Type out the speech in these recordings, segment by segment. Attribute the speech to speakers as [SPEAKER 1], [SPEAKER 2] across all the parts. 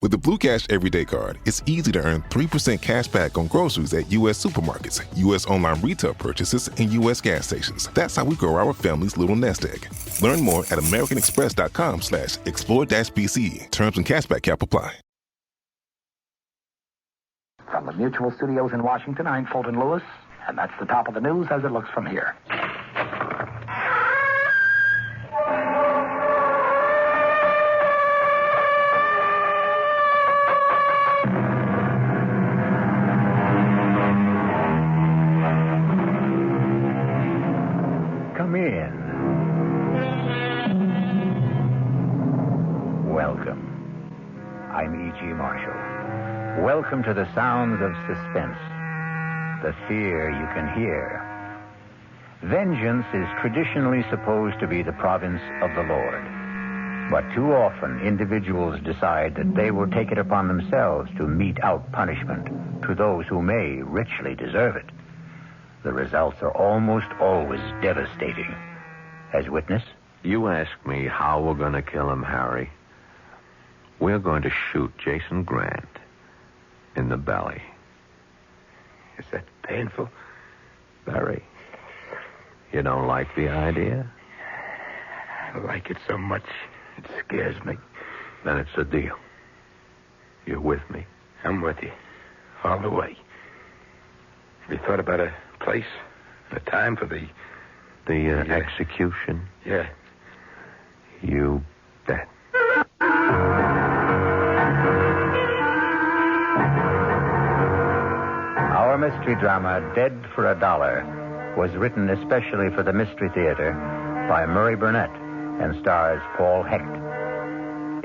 [SPEAKER 1] With the Blue Cash Everyday Card, it's easy to earn 3% cash back on groceries at U.S. supermarkets, U.S. online retail purchases, and U.S. gas stations. That's how we grow our family's little nest egg. Learn more at americanexpress.com/explore-BCE. Terms and cashback cap apply.
[SPEAKER 2] From the Mutual Studios in Washington, I'm Fulton Lewis, and that's the top of the news as it looks from here.
[SPEAKER 3] Come in. Welcome. I'm E.G. Marshall. Welcome to the sounds of suspense, the fear you can hear. Vengeance is traditionally supposed to be the province of the Lord. But too often, individuals decide that they will take it upon themselves to mete out punishment to those who may richly deserve it. The results are almost always devastating. As witness?
[SPEAKER 4] You ask me how we're going to kill him, Harry. We're going to shoot Jason Grant in the belly.
[SPEAKER 5] Is that painful?
[SPEAKER 4] Very. You don't like the idea?
[SPEAKER 5] I like it so much, it scares me.
[SPEAKER 4] Then it's a deal. You're with me?
[SPEAKER 5] I'm with you. All the way. Have you thought about a place and a time for the
[SPEAKER 4] execution?
[SPEAKER 5] Yeah.
[SPEAKER 4] You bet.
[SPEAKER 3] Our mystery drama, Dead for $1, was written especially for the Mystery Theater by Murray Burnett and stars Paul Hecht.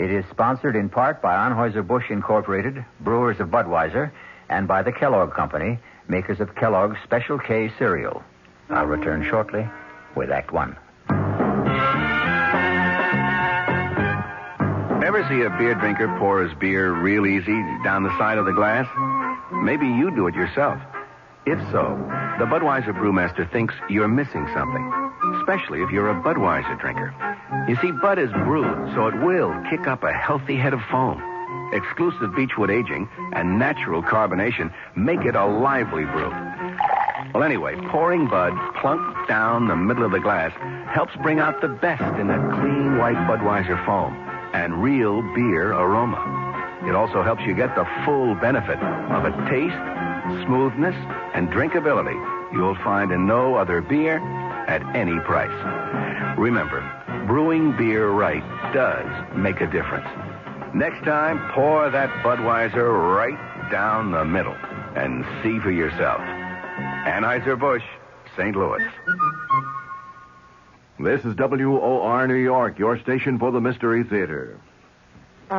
[SPEAKER 3] It is sponsored in part by Anheuser-Busch Incorporated, brewers of Budweiser, and by the Kellogg Company, makers of Kellogg's Special K cereal. I'll return shortly with Act One.
[SPEAKER 6] Ever see a beer drinker pour his beer real easy down the side of the glass? Maybe you do it yourself. If so, the Budweiser brewmaster thinks you're missing something, especially if you're a Budweiser drinker. You see, Bud is brewed, so it will kick up a healthy head of foam. Exclusive beechwood aging and natural carbonation make it a lively brew. Well, anyway, pouring Bud plunk down the middle of the glass helps bring out the best in that clean white Budweiser foam and real beer aroma. It also helps you get the full benefit of a taste, smoothness, and drinkability you'll find in no other beer at any price. Remember, brewing beer right does make a difference. Next time, pour that Budweiser right down the middle and see for yourself. Anheuser-Busch, St. Louis.
[SPEAKER 7] This is WOR New York, your station for the Mystery Theater.
[SPEAKER 8] No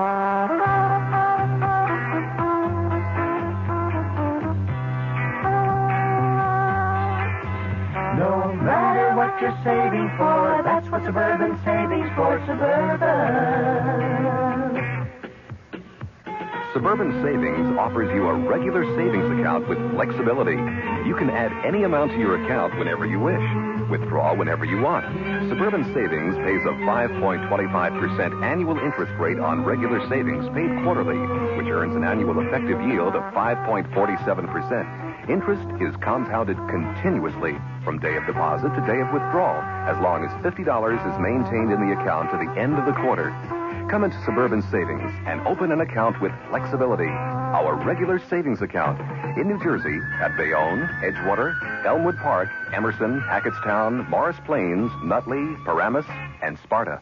[SPEAKER 8] matter what you're saving for, that's what Suburban Savings for Suburban.
[SPEAKER 9] Suburban Savings offers you a regular savings account with flexibility. You can add any amount to your account whenever you wish. Withdraw whenever you want. Suburban Savings pays a 5.25% annual interest rate on regular savings paid quarterly, which earns an annual effective yield of 5.47%. Interest is compounded continuously from day of deposit to day of withdrawal, as long as $50 is maintained in the account to the end of the quarter. Come into Suburban Savings and open an account with flexibility. Our regular savings account in New Jersey at Bayonne, Edgewater, Elmwood Park, Emerson, Hackettstown, Morris Plains, Nutley, Paramus, and Sparta.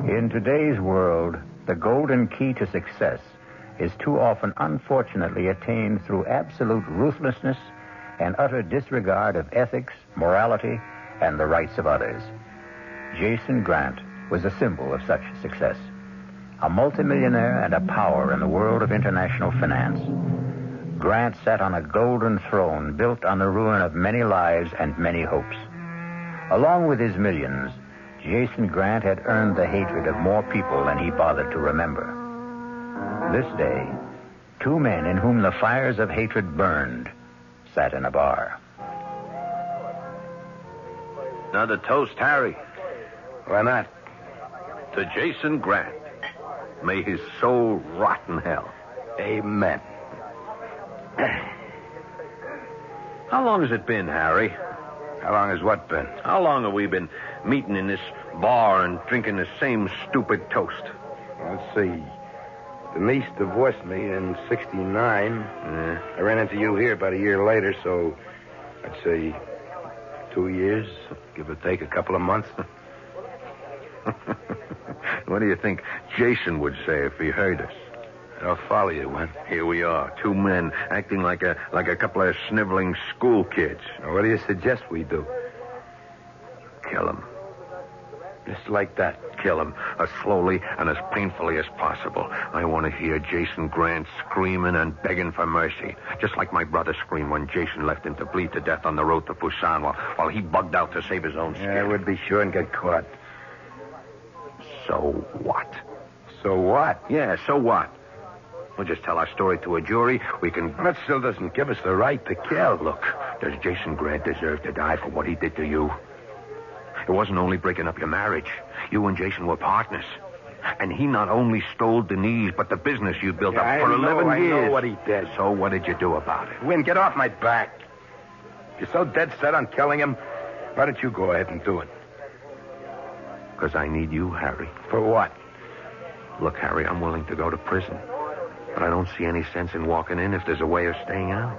[SPEAKER 3] In today's world, the golden key to success is too often unfortunately attained through absolute ruthlessness and utter disregard of ethics, morality, and the rights of others. Jason Grant was a symbol of such success. A multimillionaire and a power in the world of international finance. Grant sat on a golden throne built on the ruin of many lives and many hopes. Along with his millions, Jason Grant had earned the hatred of more people than he bothered to remember. This day, two men in whom the fires of hatred burned sat in a bar.
[SPEAKER 4] Another toast, Harry.
[SPEAKER 5] Why not?
[SPEAKER 4] To Jason Grant. May his soul rot in hell.
[SPEAKER 5] Amen.
[SPEAKER 4] How long has it been, Harry?
[SPEAKER 5] How long has what been?
[SPEAKER 4] How long have we been meeting in this bar and drinking the same stupid toast?
[SPEAKER 5] Let's see. Denise divorced me in 69. I ran into you here about a year later, so I'd say 2 years, give or take a couple of months.
[SPEAKER 4] What do you think Jason would say if he heard us?
[SPEAKER 5] I'll follow you, Wynn.
[SPEAKER 4] Here we are, two men acting like a couple of sniveling school kids.
[SPEAKER 5] Now, what do you suggest we do?
[SPEAKER 4] Kill him.
[SPEAKER 5] Just like that.
[SPEAKER 4] Kill him as slowly and as painfully as possible. I want to hear Jason Grant screaming and begging for mercy, just like my brother screamed when Jason left him to bleed to death on the road to Busan while he bugged out to save his own skin.
[SPEAKER 5] Yeah, I would be sure and get caught.
[SPEAKER 4] So what?
[SPEAKER 5] So what?
[SPEAKER 4] Yeah, so what? We'll just tell our story to a jury. We can...
[SPEAKER 5] That still doesn't give us the right to kill.
[SPEAKER 4] Look, does Jason Grant deserve to die for what he did to you? It wasn't only breaking up your marriage. You and Jason were partners. And he not only stole Denise, but the business you built up for 11 years.
[SPEAKER 5] I know what he did.
[SPEAKER 4] So what did you do about it?
[SPEAKER 5] Wynn, get off my back. You're so dead set on killing him. Why don't you go ahead and do it?
[SPEAKER 4] Because I need you, Harry.
[SPEAKER 5] For what?
[SPEAKER 4] Look, Harry, I'm willing to go to prison. But I don't see any sense in walking in if there's a way of staying out.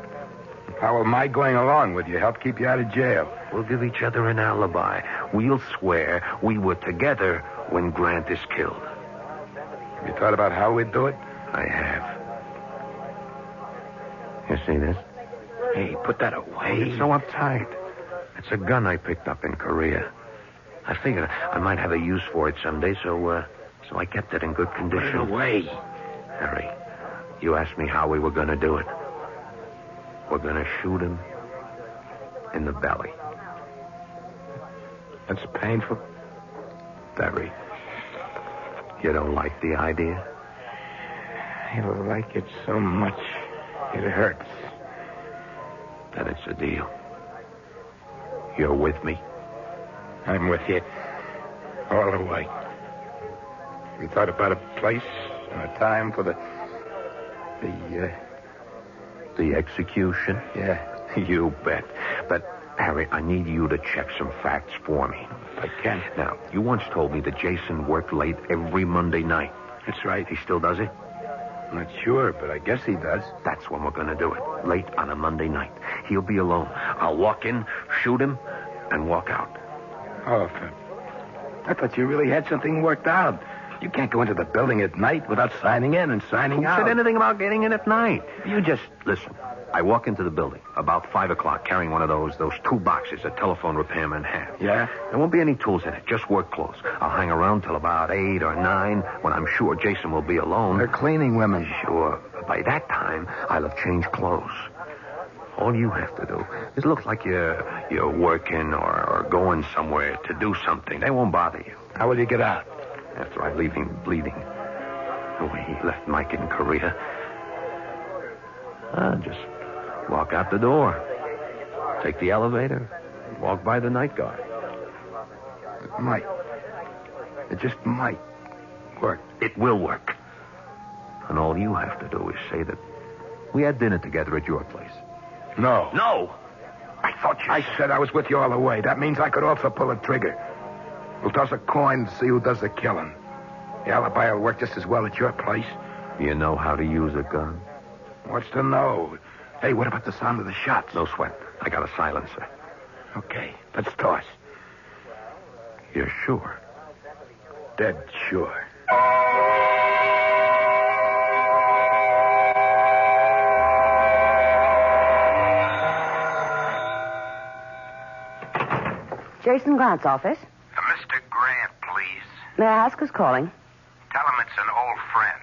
[SPEAKER 5] How will my going along with you help keep you out of jail?
[SPEAKER 4] We'll give each other an alibi. We'll swear we were together when Grant is killed.
[SPEAKER 5] You thought about how we'd do it?
[SPEAKER 4] I have. You see this?
[SPEAKER 5] Hey, put that away.
[SPEAKER 4] You're so uptight. It's a gun I picked up in Korea. I figured I might have a use for it someday, so I kept it in good condition.
[SPEAKER 5] Put it away.
[SPEAKER 4] Harry, you asked me how we were going to do it. We're going to shoot him in the belly.
[SPEAKER 5] That's painful.
[SPEAKER 4] Very. You don't like the idea?
[SPEAKER 5] I like it so much it hurts.
[SPEAKER 4] Then it's a deal. You're with me?
[SPEAKER 5] I'm with you. All the way. We thought about a place and a time for the
[SPEAKER 4] execution?
[SPEAKER 5] Yeah.
[SPEAKER 4] You bet. But, Harry, I need you to check some facts for me.
[SPEAKER 5] If I can.
[SPEAKER 4] Now, you once told me that Jason worked late every Monday night.
[SPEAKER 5] That's right.
[SPEAKER 4] He still does it?
[SPEAKER 5] I'm not sure, but I guess he does.
[SPEAKER 4] That's when we're going to do it. Late on a Monday night. He'll be alone. I'll walk in, shoot him, and walk out.
[SPEAKER 5] Oh, I thought you really had something worked out. You can't go into the building at night without signing in and signing out.
[SPEAKER 4] Who said anything about getting in at night? You just listen. I walk into the building about 5 o'clock carrying one of those tool boxes a telephone repairman has.
[SPEAKER 5] Yeah?
[SPEAKER 4] There won't be any tools in it, just work clothes. I'll hang around till about 8 or 9 when I'm sure Jason will be alone.
[SPEAKER 5] They're cleaning women.
[SPEAKER 4] Sure. But by that time, I'll have changed clothes. All you have to do is look like you're working or going somewhere to do something. They won't bother you.
[SPEAKER 5] How will you get out?
[SPEAKER 4] After I leave him bleeding. The way he left Mike in Korea. I'll just walk out the door. Take the elevator. Walk by the night guard.
[SPEAKER 5] It might. It just might work.
[SPEAKER 4] It will work. And all you have to do is say that we had dinner together at your place.
[SPEAKER 5] No.
[SPEAKER 4] No! I thought you
[SPEAKER 5] said I was with you all the way. That means I could also pull a trigger. We'll toss a coin and see who does the killing. The alibi will work just as well at your place.
[SPEAKER 4] You know how to use a gun?
[SPEAKER 5] What's to know? Hey, what about the sound of the shots?
[SPEAKER 4] No sweat. I got a silencer.
[SPEAKER 5] Okay, let's toss.
[SPEAKER 4] You're sure?
[SPEAKER 5] Dead sure.
[SPEAKER 10] Jason Grant's office.
[SPEAKER 11] Mr. Grant, please.
[SPEAKER 10] May I ask who's calling?
[SPEAKER 11] Tell him it's an old friend.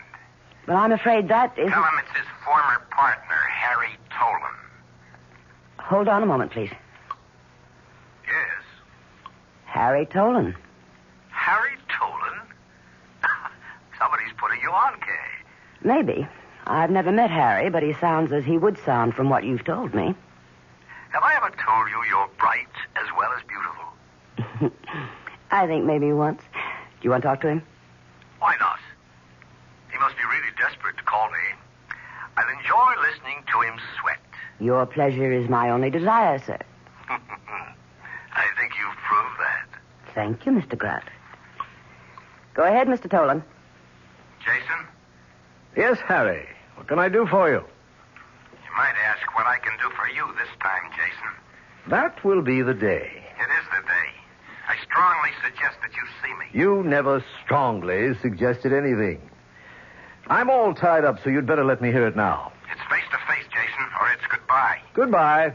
[SPEAKER 10] But I'm afraid that isn't...
[SPEAKER 11] Tell him it's his former partner, Harry Tolan.
[SPEAKER 10] Hold on a moment, please.
[SPEAKER 11] Yes.
[SPEAKER 10] Harry Tolan.
[SPEAKER 11] Harry Tolan? Somebody's putting you on, Kay.
[SPEAKER 10] Maybe. I've never met Harry, but he sounds as he would sound from what you've told me.
[SPEAKER 11] Have I ever told you you're bright as well as beautiful?
[SPEAKER 10] I think maybe once. Do you want to talk to him?
[SPEAKER 11] Why not? He must be really desperate to call me. I'll enjoy listening to him sweat.
[SPEAKER 10] Your pleasure is my only desire, sir.
[SPEAKER 11] I think you've proved that.
[SPEAKER 10] Thank you, Mr. Grant. Go ahead, Mr. Tolan.
[SPEAKER 11] Jason,
[SPEAKER 7] Yes, Harry. What can I do for you?
[SPEAKER 11] you might ask what I can do for you this time, Jason.
[SPEAKER 7] That will be the day.
[SPEAKER 11] It is the day. I strongly suggest that you see me.
[SPEAKER 7] You never strongly suggested anything. I'm all tied up, so you'd better let me hear it now.
[SPEAKER 11] It's face to face, Jason, or it's goodbye.
[SPEAKER 7] Goodbye.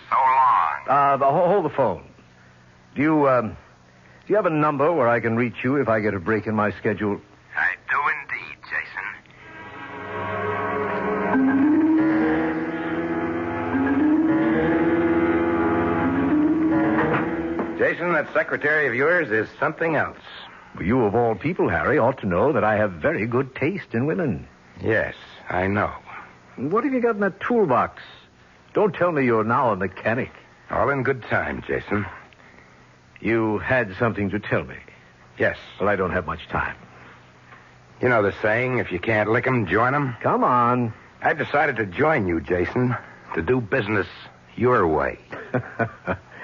[SPEAKER 11] So long.
[SPEAKER 7] Hold the phone. Do you have a number where I can reach you if I get a break in my schedule?
[SPEAKER 11] I do indeed, Jason.
[SPEAKER 5] Jason, that secretary of yours is something else.
[SPEAKER 7] You, of all people, Harry, ought to know that I have very good taste in women.
[SPEAKER 5] Yes, I know.
[SPEAKER 7] What have you got in that toolbox? Don't tell me you're now a mechanic.
[SPEAKER 5] All in good time, Jason.
[SPEAKER 7] You had something to tell me.
[SPEAKER 5] Yes.
[SPEAKER 7] Well, I don't have much time.
[SPEAKER 5] You know the saying, if you can't lick 'em, join 'em?
[SPEAKER 7] Come on.
[SPEAKER 5] I've decided to join you, Jason, to do business your way.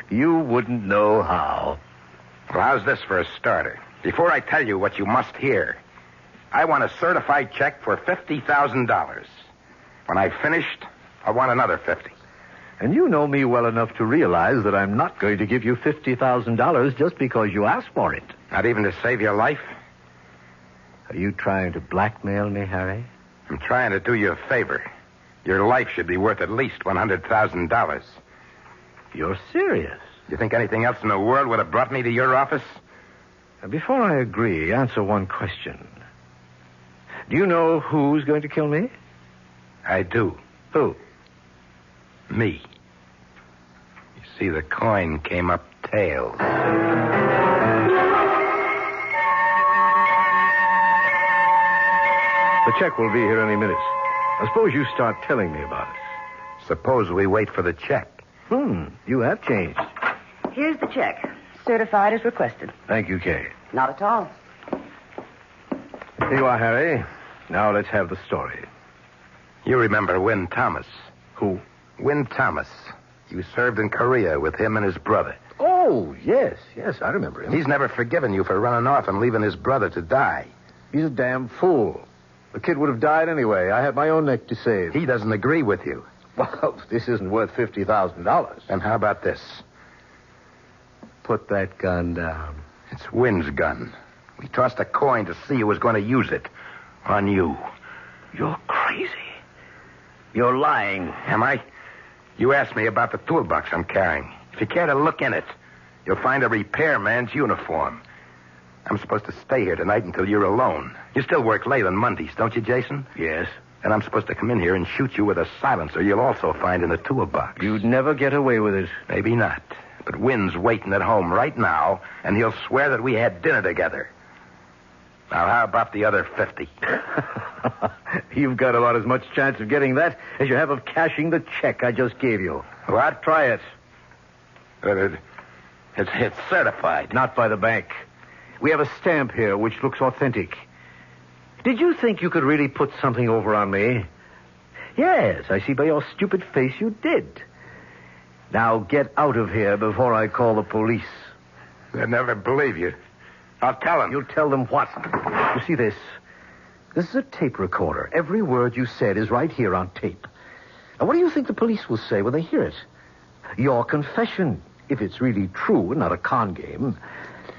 [SPEAKER 7] You wouldn't know how.
[SPEAKER 5] Well, how's this for a starter? Before I tell you what you must hear, I want a certified check for $50,000. When I've finished, I want another 50.
[SPEAKER 7] And you know me well enough to realize that I'm not going to give you $50,000 just because you asked for it.
[SPEAKER 5] Not even to save your life?
[SPEAKER 7] Are you trying to blackmail me, Harry?
[SPEAKER 5] I'm trying to do you a favor. Your life should be worth at least $100,000.
[SPEAKER 7] You're serious?
[SPEAKER 5] You think anything else in the world would have brought me to your office?
[SPEAKER 7] Before I agree, answer one question. Do you know who's going to kill me?
[SPEAKER 5] I do.
[SPEAKER 7] Who?
[SPEAKER 5] Me. You see, the coin came up tails.
[SPEAKER 7] The check will be here any minute. I suppose you start telling me about it.
[SPEAKER 5] Suppose we wait for the check.
[SPEAKER 7] You have changed.
[SPEAKER 10] Here's the check. Certified as requested.
[SPEAKER 7] Thank you, Kay.
[SPEAKER 10] Not at all.
[SPEAKER 7] Here you are, Harry. Now let's have the story.
[SPEAKER 5] You remember Wynn Thomas?
[SPEAKER 7] Who?
[SPEAKER 5] Wynn Thomas. You served in Korea with him and his brother.
[SPEAKER 7] Oh, yes, I remember him.
[SPEAKER 5] He's never forgiven you for running off and leaving his brother to die.
[SPEAKER 7] He's a damn fool. The kid would have died anyway. I had my own neck to save.
[SPEAKER 5] He doesn't agree with you.
[SPEAKER 7] Well, this isn't worth $50,000.
[SPEAKER 5] And how about this?
[SPEAKER 7] Put that gun down.
[SPEAKER 5] It's Wynn's gun. We tossed a coin to see who was going to use it. On you.
[SPEAKER 7] You're crazy. You're lying.
[SPEAKER 5] Am I? You asked me about the toolbox I'm carrying. If you care to look in it, you'll find a repairman's uniform. I'm supposed to stay here tonight until you're alone. You still work late on Mondays, don't you, Jason?
[SPEAKER 7] Yes.
[SPEAKER 5] And I'm supposed to come in here and shoot you with a silencer you'll also find in the toolbox.
[SPEAKER 7] You'd never get away with it.
[SPEAKER 5] Maybe not. But Wynn's waiting at home right now, and he'll swear that we had dinner together. Now, how about the other 50?
[SPEAKER 7] You've got about as much chance of getting that as you have of cashing the check I just gave you.
[SPEAKER 5] What?
[SPEAKER 7] Try it.
[SPEAKER 5] It's certified.
[SPEAKER 7] Not by the bank. We have a stamp here which looks authentic. Did you think you could really put something over on me? Yes, I see by your stupid face you did. Now get out of here before I call the police.
[SPEAKER 5] They'll never believe you. I'll tell them.
[SPEAKER 7] You'll tell them what? You see this? This is a tape recorder. Every word you said is right here on tape. Now, what do you think the police will say when they hear it? Your confession, if it's really true and not a con game.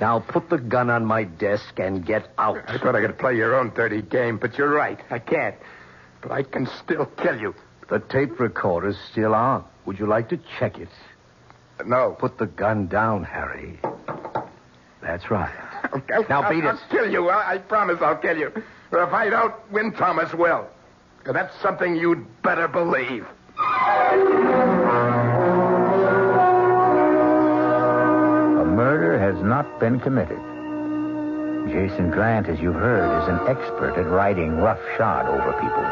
[SPEAKER 7] Now put the gun on my desk and get out.
[SPEAKER 5] I thought I could play your own dirty game, but you're right. I can't. But I can still kill you.
[SPEAKER 7] The tape recorder's still on. Would you like to check it?
[SPEAKER 5] No.
[SPEAKER 7] Put the gun down, Harry. That's right. Now beat it.
[SPEAKER 5] I'll kill you. I promise I'll kill you. But if I don't, Wynn Thomas will. And that's something you'd better believe.
[SPEAKER 3] A murder has not been committed. Jason Grant, as you've heard, is an expert at riding roughshod over people.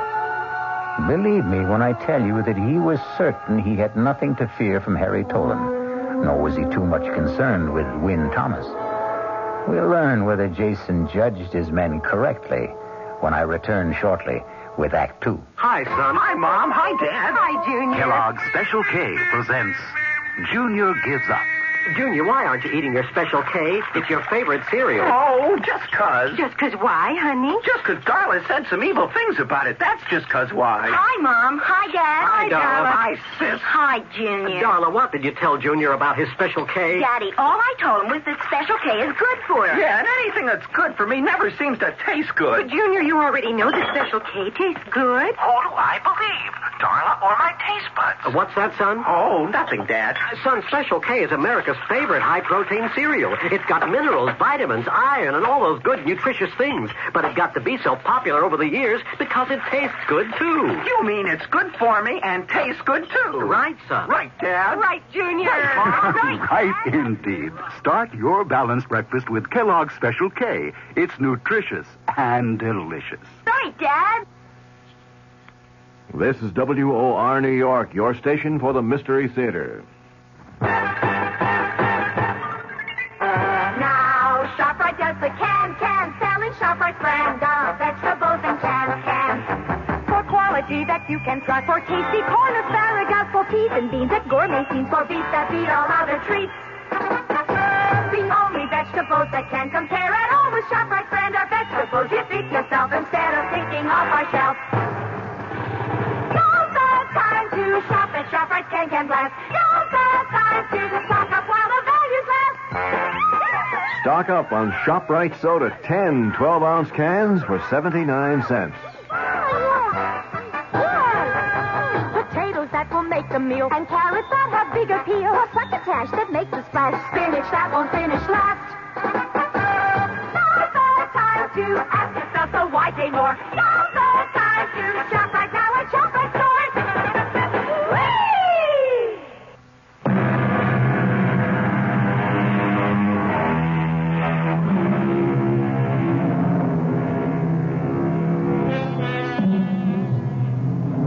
[SPEAKER 3] Believe me when I tell you that he was certain he had nothing to fear from Harry Tolan, nor was he too much concerned with Wynn Thomas. We'll learn whether Jason judged his men correctly when I return shortly with Act 2.
[SPEAKER 11] Hi, son.
[SPEAKER 12] Hi, Mom. Hi, Dad.
[SPEAKER 10] Hi, Junior.
[SPEAKER 11] Kellogg's Special K presents Junior Gives Up.
[SPEAKER 12] Junior, why aren't you eating your Special K? It's your favorite cereal.
[SPEAKER 11] Oh, just 'cause.
[SPEAKER 10] Just 'cause why, honey?
[SPEAKER 11] Just 'cause Darla said some evil things about it. That's just 'cause why.
[SPEAKER 10] Hi, Mom. Hi, Dad.
[SPEAKER 12] Hi, Darla.
[SPEAKER 11] Hi, sis.
[SPEAKER 10] Hi, Junior.
[SPEAKER 12] Darla, what did you tell Junior about his Special K?
[SPEAKER 10] Daddy, all I told him was that Special K is good for him.
[SPEAKER 11] Yeah, and anything that's good for me never seems to taste
[SPEAKER 10] But,
[SPEAKER 11] good.
[SPEAKER 10] Junior, you already know that Special K tastes good.
[SPEAKER 11] Who do I believe? Darla or my taste buds?
[SPEAKER 12] What's that, son?
[SPEAKER 11] Oh, nothing, Dad.
[SPEAKER 12] Son, Special K is America's favorite high-protein cereal. It's got minerals, vitamins, iron, and all those good, nutritious things. But it got to be so popular over the years because it tastes good, too.
[SPEAKER 11] You mean it's good for me and tastes good, too?
[SPEAKER 12] Right, son.
[SPEAKER 11] Right, Dad.
[SPEAKER 10] Right, Junior.
[SPEAKER 13] Right, indeed. Start your balanced breakfast with Kellogg's Special K. It's nutritious and delicious.
[SPEAKER 10] Right, Dad.
[SPEAKER 9] This is WOR New York, your station for the Mystery Theater.
[SPEAKER 8] Now, ShopRite does the can selling ShopRite brand of vegetables and cans. For quality that you can trust, for tasty corn, asparagus, for peas and beans, at gourmet scenes, for beef that beat all other treats. The only vegetables that can compare at all with ShopRite brand are vegetables you pick yourself instead of picking off our shelf. Now's the time to shop at ShopRite Can Blast. Now's the time to stock up while the values last.
[SPEAKER 9] Stock up on ShopRite soda, 10 12-ounce cans for 79 cents.
[SPEAKER 8] Potatoes that will make a meal, and carrots that have big appeal. A succotash that makes a splash, spinach that won't finish last. Now's the time to ask yourself, so why pay more? Now's the time to shop right now at ShopRite stores. Whee!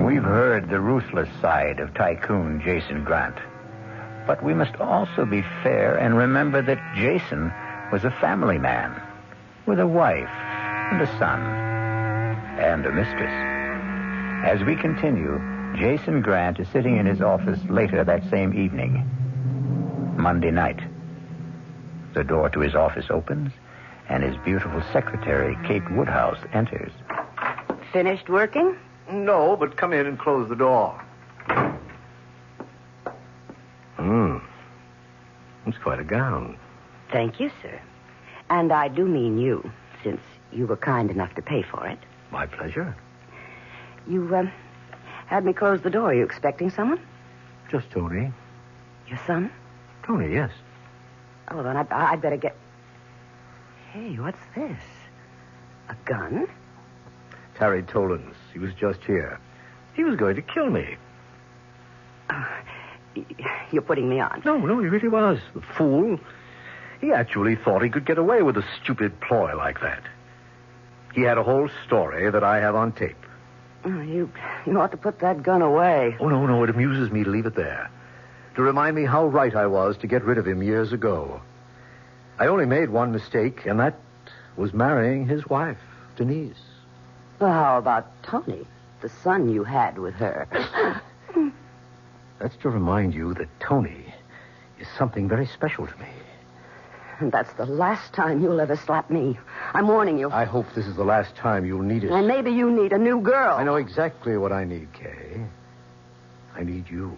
[SPEAKER 3] We've heard the ruthless side of tycoon Jason Grant. But we must also be fair and remember that Jason was a family man with a wife and a son and a mistress. As we continue, Jason Grant is sitting in his office later that same evening, Monday night. The door to his office opens, and his beautiful secretary, Kate Woodhouse, enters.
[SPEAKER 10] Finished working?
[SPEAKER 7] No, but come in and close the door. It's quite a gown.
[SPEAKER 10] Thank you, sir. And I do mean you, since you were kind enough to pay for it.
[SPEAKER 7] My pleasure.
[SPEAKER 10] You, had me close the door. Are you expecting someone?
[SPEAKER 7] Just Tony.
[SPEAKER 10] Your son?
[SPEAKER 7] Tony, yes.
[SPEAKER 10] Oh, then I'd better get... Hey, what's this? A gun?
[SPEAKER 7] Harry Tolan's. He was just here. He was going to kill me.
[SPEAKER 10] You're putting me on.
[SPEAKER 7] No, he really was. The fool. He actually thought he could get away with a stupid ploy like that. He had a whole story that I have on tape.
[SPEAKER 10] Oh, you ought to put that gun away.
[SPEAKER 7] Oh, no, it amuses me to leave it there. To remind me how right I was to get rid of him years ago. I only made one mistake, and that was marrying his wife, Denise.
[SPEAKER 10] Well, how about Tony, the son you had with her?
[SPEAKER 7] That's to remind you that Tony is something very special to me.
[SPEAKER 10] And that's the last time you'll ever slap me. I'm warning you.
[SPEAKER 7] I hope this is the last time you'll need it.
[SPEAKER 10] And maybe you need a new girl.
[SPEAKER 7] I know exactly what I need, Kay. I need you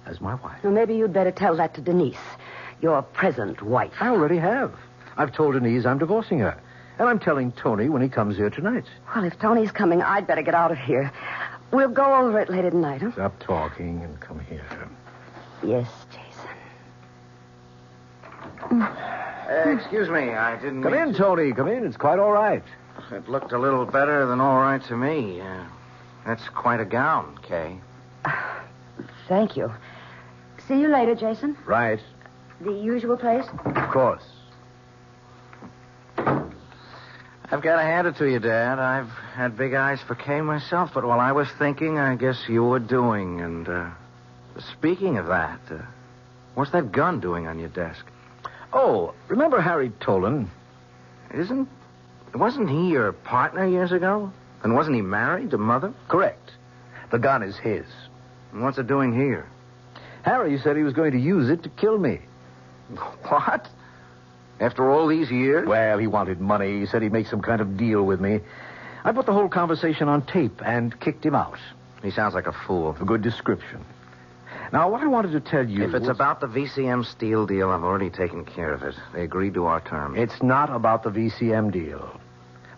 [SPEAKER 7] as my wife.
[SPEAKER 10] Well, maybe you'd better tell that to Denise, your present wife.
[SPEAKER 7] I already have. I've told Denise I'm divorcing her. And I'm telling Tony when he comes here tonight.
[SPEAKER 10] Well, if Tony's coming, I'd better get out of here. We'll go over it later tonight, huh?
[SPEAKER 7] Stop talking and come here.
[SPEAKER 10] Yes, Jason.
[SPEAKER 14] Excuse me, I didn't...
[SPEAKER 7] Come in, Tony. Come in. It's quite all right.
[SPEAKER 14] It looked a little better than all right to me. That's quite a gown, Kay.
[SPEAKER 10] Thank you. See you later, Jason.
[SPEAKER 7] Right.
[SPEAKER 10] The usual place?
[SPEAKER 7] Of course.
[SPEAKER 14] I've got to hand it to you, Dad. I've had big eyes for Kay myself, but while I was thinking, I guess you were doing. And, speaking of that, what's that gun doing on your desk?
[SPEAKER 7] Oh, remember Harry Tolan?
[SPEAKER 14] Wasn't he your partner years ago? And wasn't he married to Mother?
[SPEAKER 7] Correct. The gun is his.
[SPEAKER 14] And what's it doing here?
[SPEAKER 7] Harry said he was going to use it to kill me.
[SPEAKER 14] What? After all these years?
[SPEAKER 7] Well, he wanted money. He said he'd make some kind of deal with me. I put the whole conversation on tape and kicked him out.
[SPEAKER 14] He sounds like a fool.
[SPEAKER 7] A good description. Now, what I wanted to tell you...
[SPEAKER 14] If it's about the VCM steel deal, I've already taken care of it. They agreed to our terms.
[SPEAKER 7] It's not about the VCM deal.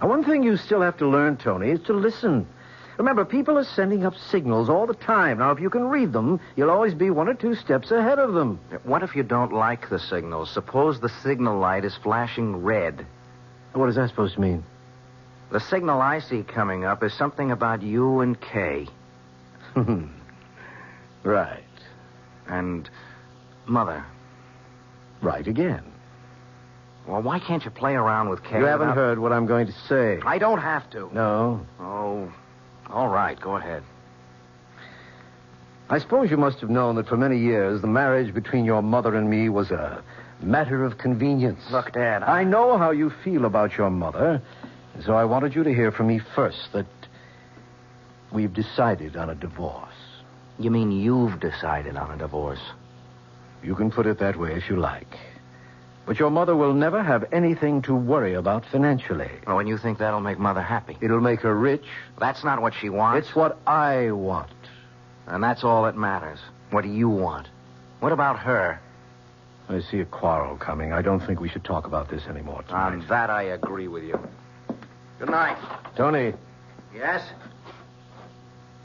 [SPEAKER 7] Now, one thing you still have to learn, Tony, is to listen. Remember, people are sending up signals all the time. Now, if you can read them, you'll always be 1 or 2 steps ahead of them.
[SPEAKER 14] What if you don't like the signals? Suppose the signal light is flashing red.
[SPEAKER 7] What is that supposed to mean?
[SPEAKER 14] The signal I see coming up is something about you and Kay.
[SPEAKER 7] Right.
[SPEAKER 14] And Mother.
[SPEAKER 7] Right again.
[SPEAKER 14] Well, why can't you play around with Kay?
[SPEAKER 7] You haven't heard what I'm going to say.
[SPEAKER 14] I don't have to.
[SPEAKER 7] No.
[SPEAKER 14] Oh, all right. Go ahead.
[SPEAKER 7] I suppose you must have known that for many years the marriage between your mother and me was a matter of convenience.
[SPEAKER 14] Look, Dad.
[SPEAKER 7] I know how you feel about your mother, and so I wanted you to hear from me first that we've decided on a divorce.
[SPEAKER 14] You mean you've decided on a divorce?
[SPEAKER 7] You can put it that way if you like. But your mother will never have anything to worry about financially.
[SPEAKER 14] Oh, and you think that'll make Mother happy?
[SPEAKER 7] It'll make her rich.
[SPEAKER 14] That's not what she wants.
[SPEAKER 7] It's what I want.
[SPEAKER 14] And that's all that matters. What do you want? What about her?
[SPEAKER 7] I see a quarrel coming. I don't think we should talk about this anymore tonight.
[SPEAKER 14] On that, I agree with you. Good night.
[SPEAKER 7] Tony.
[SPEAKER 14] Yes?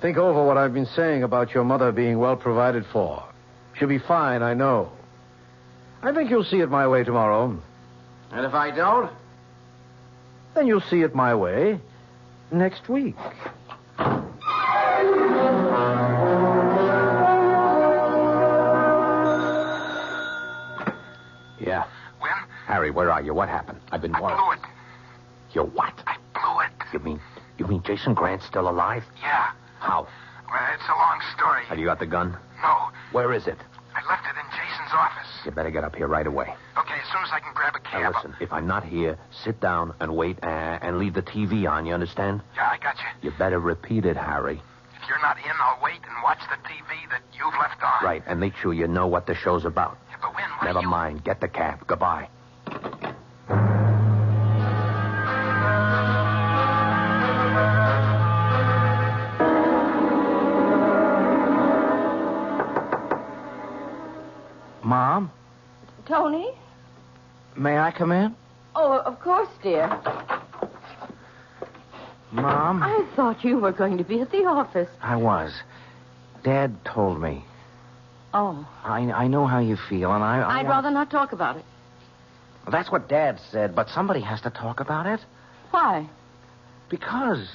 [SPEAKER 7] Think over what I've been saying about your mother being well provided for. She'll be fine, I know. I think you'll see it my way tomorrow.
[SPEAKER 14] And if I don't?
[SPEAKER 7] Then you'll see it my way next week.
[SPEAKER 4] Yeah.
[SPEAKER 11] Wynn?
[SPEAKER 4] Harry, where are you? What happened? I've been worried.
[SPEAKER 11] I blew it.
[SPEAKER 4] You what?
[SPEAKER 11] I blew it.
[SPEAKER 4] You mean Jason Grant's still alive?
[SPEAKER 11] Yeah.
[SPEAKER 4] How?
[SPEAKER 11] Well, it's a long story.
[SPEAKER 4] Have you got the gun?
[SPEAKER 11] No.
[SPEAKER 4] Where is it?
[SPEAKER 11] I left it in Jason's office.
[SPEAKER 4] You better get up here right away.
[SPEAKER 11] Okay, as soon as I can grab a cab.
[SPEAKER 4] Now listen, if I'm not here, sit down and wait and leave the TV on, you understand?
[SPEAKER 11] Yeah, I got you.
[SPEAKER 4] You better repeat it, Harry.
[SPEAKER 11] If you're not in, I'll wait and watch the TV that you've left on.
[SPEAKER 4] Right, and make sure you know what the show's about.
[SPEAKER 11] Yeah, but Wynn, what
[SPEAKER 4] Never
[SPEAKER 11] are you...
[SPEAKER 4] mind. Get the cab. Goodbye.
[SPEAKER 14] Mom?
[SPEAKER 10] Tony?
[SPEAKER 14] May I come in?
[SPEAKER 10] Oh, of course, dear.
[SPEAKER 14] Mom?
[SPEAKER 10] I thought you were going to be at the office.
[SPEAKER 14] I was. Dad told me.
[SPEAKER 10] Oh.
[SPEAKER 14] I know how you feel, and
[SPEAKER 10] I'd rather not talk about it.
[SPEAKER 14] That's what Dad said, but somebody has to talk about it.
[SPEAKER 10] Why?
[SPEAKER 14] Because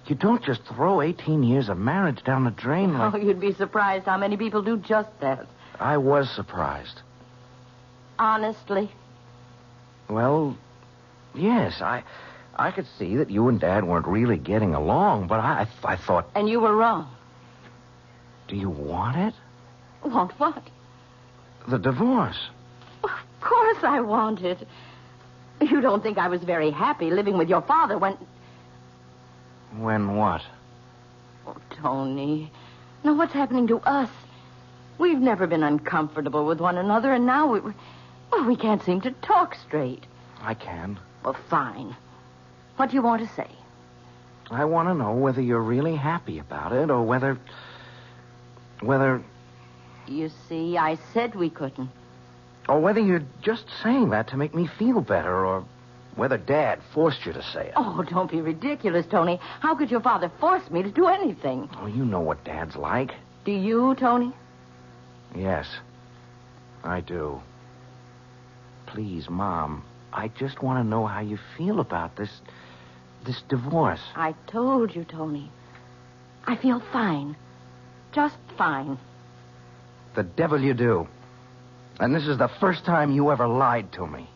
[SPEAKER 14] you don't just throw 18 years of marriage down the drain like...
[SPEAKER 10] Oh, you'd be surprised how many people do just that.
[SPEAKER 14] I was surprised.
[SPEAKER 10] Honestly?
[SPEAKER 14] Well, yes, I could see that you and Dad weren't really getting along, but I thought...
[SPEAKER 10] And you were wrong.
[SPEAKER 14] Do you want it?
[SPEAKER 10] Want what?
[SPEAKER 14] The divorce.
[SPEAKER 10] Of course I want it. You don't think I was very happy living with your father when...
[SPEAKER 14] When what?
[SPEAKER 10] Oh, Tony. Now, what's happening to us? We've never been uncomfortable with one another, and now we can't seem to talk straight.
[SPEAKER 14] I can.
[SPEAKER 10] Well, fine. What do you want to say?
[SPEAKER 14] I want to know whether you're really happy about it, or whether...
[SPEAKER 10] You see, I said we couldn't.
[SPEAKER 14] Or whether you're just saying that to make me feel better, or whether Dad forced you to say it.
[SPEAKER 10] Oh, don't be ridiculous, Tony. How could your father force me to do anything?
[SPEAKER 14] Oh, you know what Dad's like.
[SPEAKER 10] Do you, Tony?
[SPEAKER 14] Yes, I do. Please, Mom, I just want to know how you feel about this divorce.
[SPEAKER 10] I told you, Tony. I feel fine. Just fine.
[SPEAKER 14] The devil you do. And this is the first time you ever lied to me.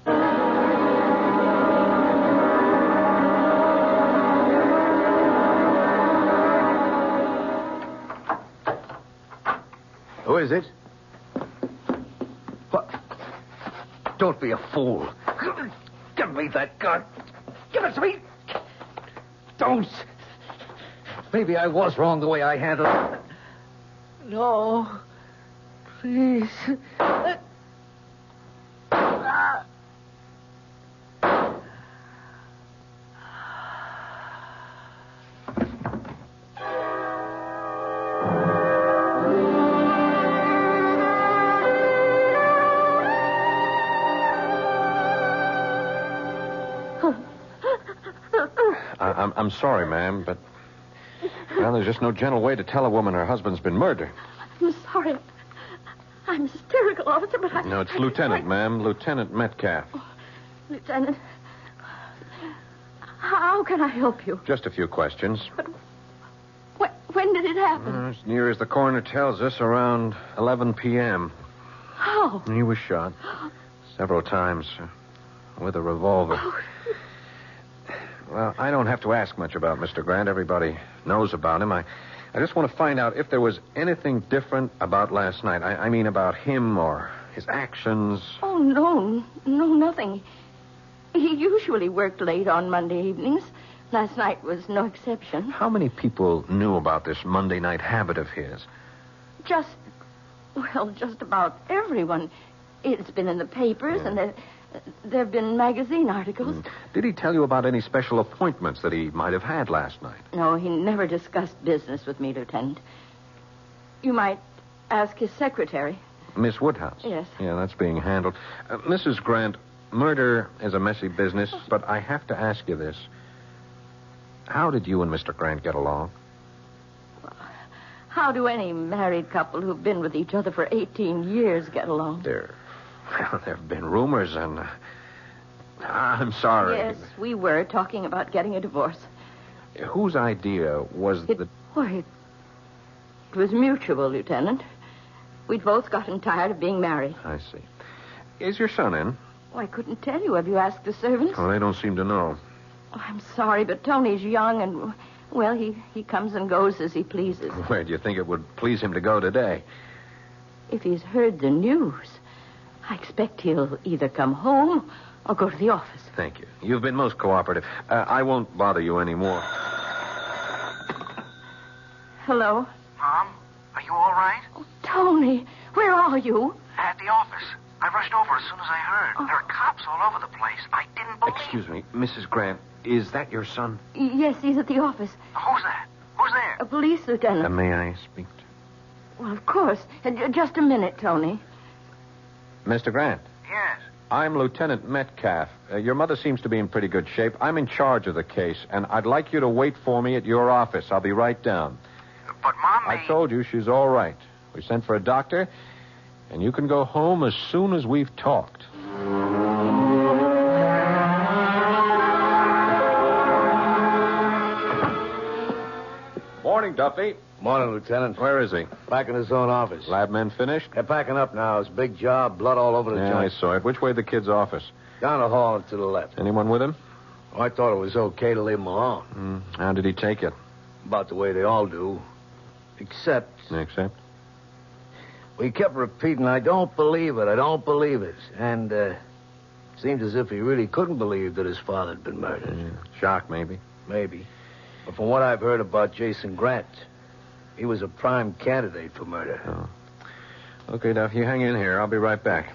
[SPEAKER 7] Who is it? What? Don't be a fool. Give me that gun. Give it to me. Don't. Maybe I was wrong the way I handled it. No. Please.
[SPEAKER 15] I'm sorry, ma'am, but well, there's just no gentle way to tell a woman her husband's been murdered.
[SPEAKER 10] I'm sorry. I'm hysterical, officer, but I...
[SPEAKER 15] No, it's Lieutenant, ma'am. Lieutenant Metcalfe.
[SPEAKER 10] Oh, Lieutenant, how can I help you?
[SPEAKER 15] Just a few questions.
[SPEAKER 10] But when did it happen?
[SPEAKER 15] As near as the coroner tells us, around 11 p.m.
[SPEAKER 10] How?
[SPEAKER 15] He was shot several times with a revolver.
[SPEAKER 10] Oh.
[SPEAKER 15] Well, I don't have to ask much about Mr. Grant. Everybody knows about him. I just want to find out if there was anything different about last night. I mean about him or his actions.
[SPEAKER 10] Oh, no, nothing. He usually worked late on Monday evenings. Last night was no exception.
[SPEAKER 15] How many people knew about this Monday night habit of his?
[SPEAKER 10] Just about everyone. It's been in the papers, and there have been magazine articles.
[SPEAKER 15] Did he tell you about any special appointments that he might have had last night?
[SPEAKER 10] No, he never discussed business with me, Lieutenant. You might ask his secretary.
[SPEAKER 15] Miss Woodhouse?
[SPEAKER 10] Yes.
[SPEAKER 15] Yeah, that's being handled. Mrs. Grant, murder is a messy business, but I have to ask you this. How did you and Mr. Grant get along?
[SPEAKER 10] How do any married couple who've been with each other for 18 years get along?
[SPEAKER 15] There have been rumors, and I'm sorry.
[SPEAKER 10] Yes, we were talking about getting a divorce.
[SPEAKER 15] Whose idea was
[SPEAKER 10] it was mutual, Lieutenant. We'd both gotten tired of being married.
[SPEAKER 15] I see. Is your son in?
[SPEAKER 10] Oh, I couldn't tell you. Have you asked the servants?
[SPEAKER 15] Oh, they don't seem to know.
[SPEAKER 10] Oh, I'm sorry, but Tony's young and, well, he comes and goes as he pleases.
[SPEAKER 15] Where do you think it would please him to go today?
[SPEAKER 10] If he's heard the news, I expect he'll either come home or go to the office.
[SPEAKER 15] Thank you. You've been most cooperative. I won't bother you anymore.
[SPEAKER 10] Hello?
[SPEAKER 11] Mom, are you all right?
[SPEAKER 10] Oh, Tony, where are you?
[SPEAKER 11] At the office. I rushed over as soon as I heard. There are cops all over the place. I didn't believe...
[SPEAKER 15] Excuse me, Mrs. Grant, is that your son?
[SPEAKER 10] Yes, he's at the office.
[SPEAKER 11] Who's that? Who's there?
[SPEAKER 10] A police lieutenant.
[SPEAKER 15] May I speak to...
[SPEAKER 10] Well, of course. Just a minute, Tony.
[SPEAKER 15] Mr. Grant.
[SPEAKER 11] Yes?
[SPEAKER 15] I'm Lieutenant Metcalfe. Your mother seems to be in pretty good shape. I'm in charge of the case, and I'd like you to wait for me at your office. I'll be right down.
[SPEAKER 11] But Mom may...
[SPEAKER 15] I told you she's all right. We sent for a doctor, and you can go home as soon as we've talked. Morning, Duffy.
[SPEAKER 5] Morning, Lieutenant.
[SPEAKER 15] Where is he?
[SPEAKER 5] Back in his own office.
[SPEAKER 15] Lab men finished?
[SPEAKER 5] They're packing up now. It's a big job, blood all over the
[SPEAKER 15] Yeah,
[SPEAKER 5] joint.
[SPEAKER 15] I saw it. Which way the kid's office?
[SPEAKER 5] Down the hall and to the left.
[SPEAKER 15] Anyone with him?
[SPEAKER 5] Oh, I thought it was okay to leave him alone.
[SPEAKER 15] How did he take it?
[SPEAKER 5] About the way they all do. Except... We kept repeating, I don't believe it, I don't believe it. And, seemed as if he really couldn't believe that his father had been murdered.
[SPEAKER 15] Shock, maybe.
[SPEAKER 5] Maybe. But from what I've heard about Jason Grant, he was a prime candidate for murder.
[SPEAKER 15] Oh. Okay, Duff, you hang in here. I'll be right back.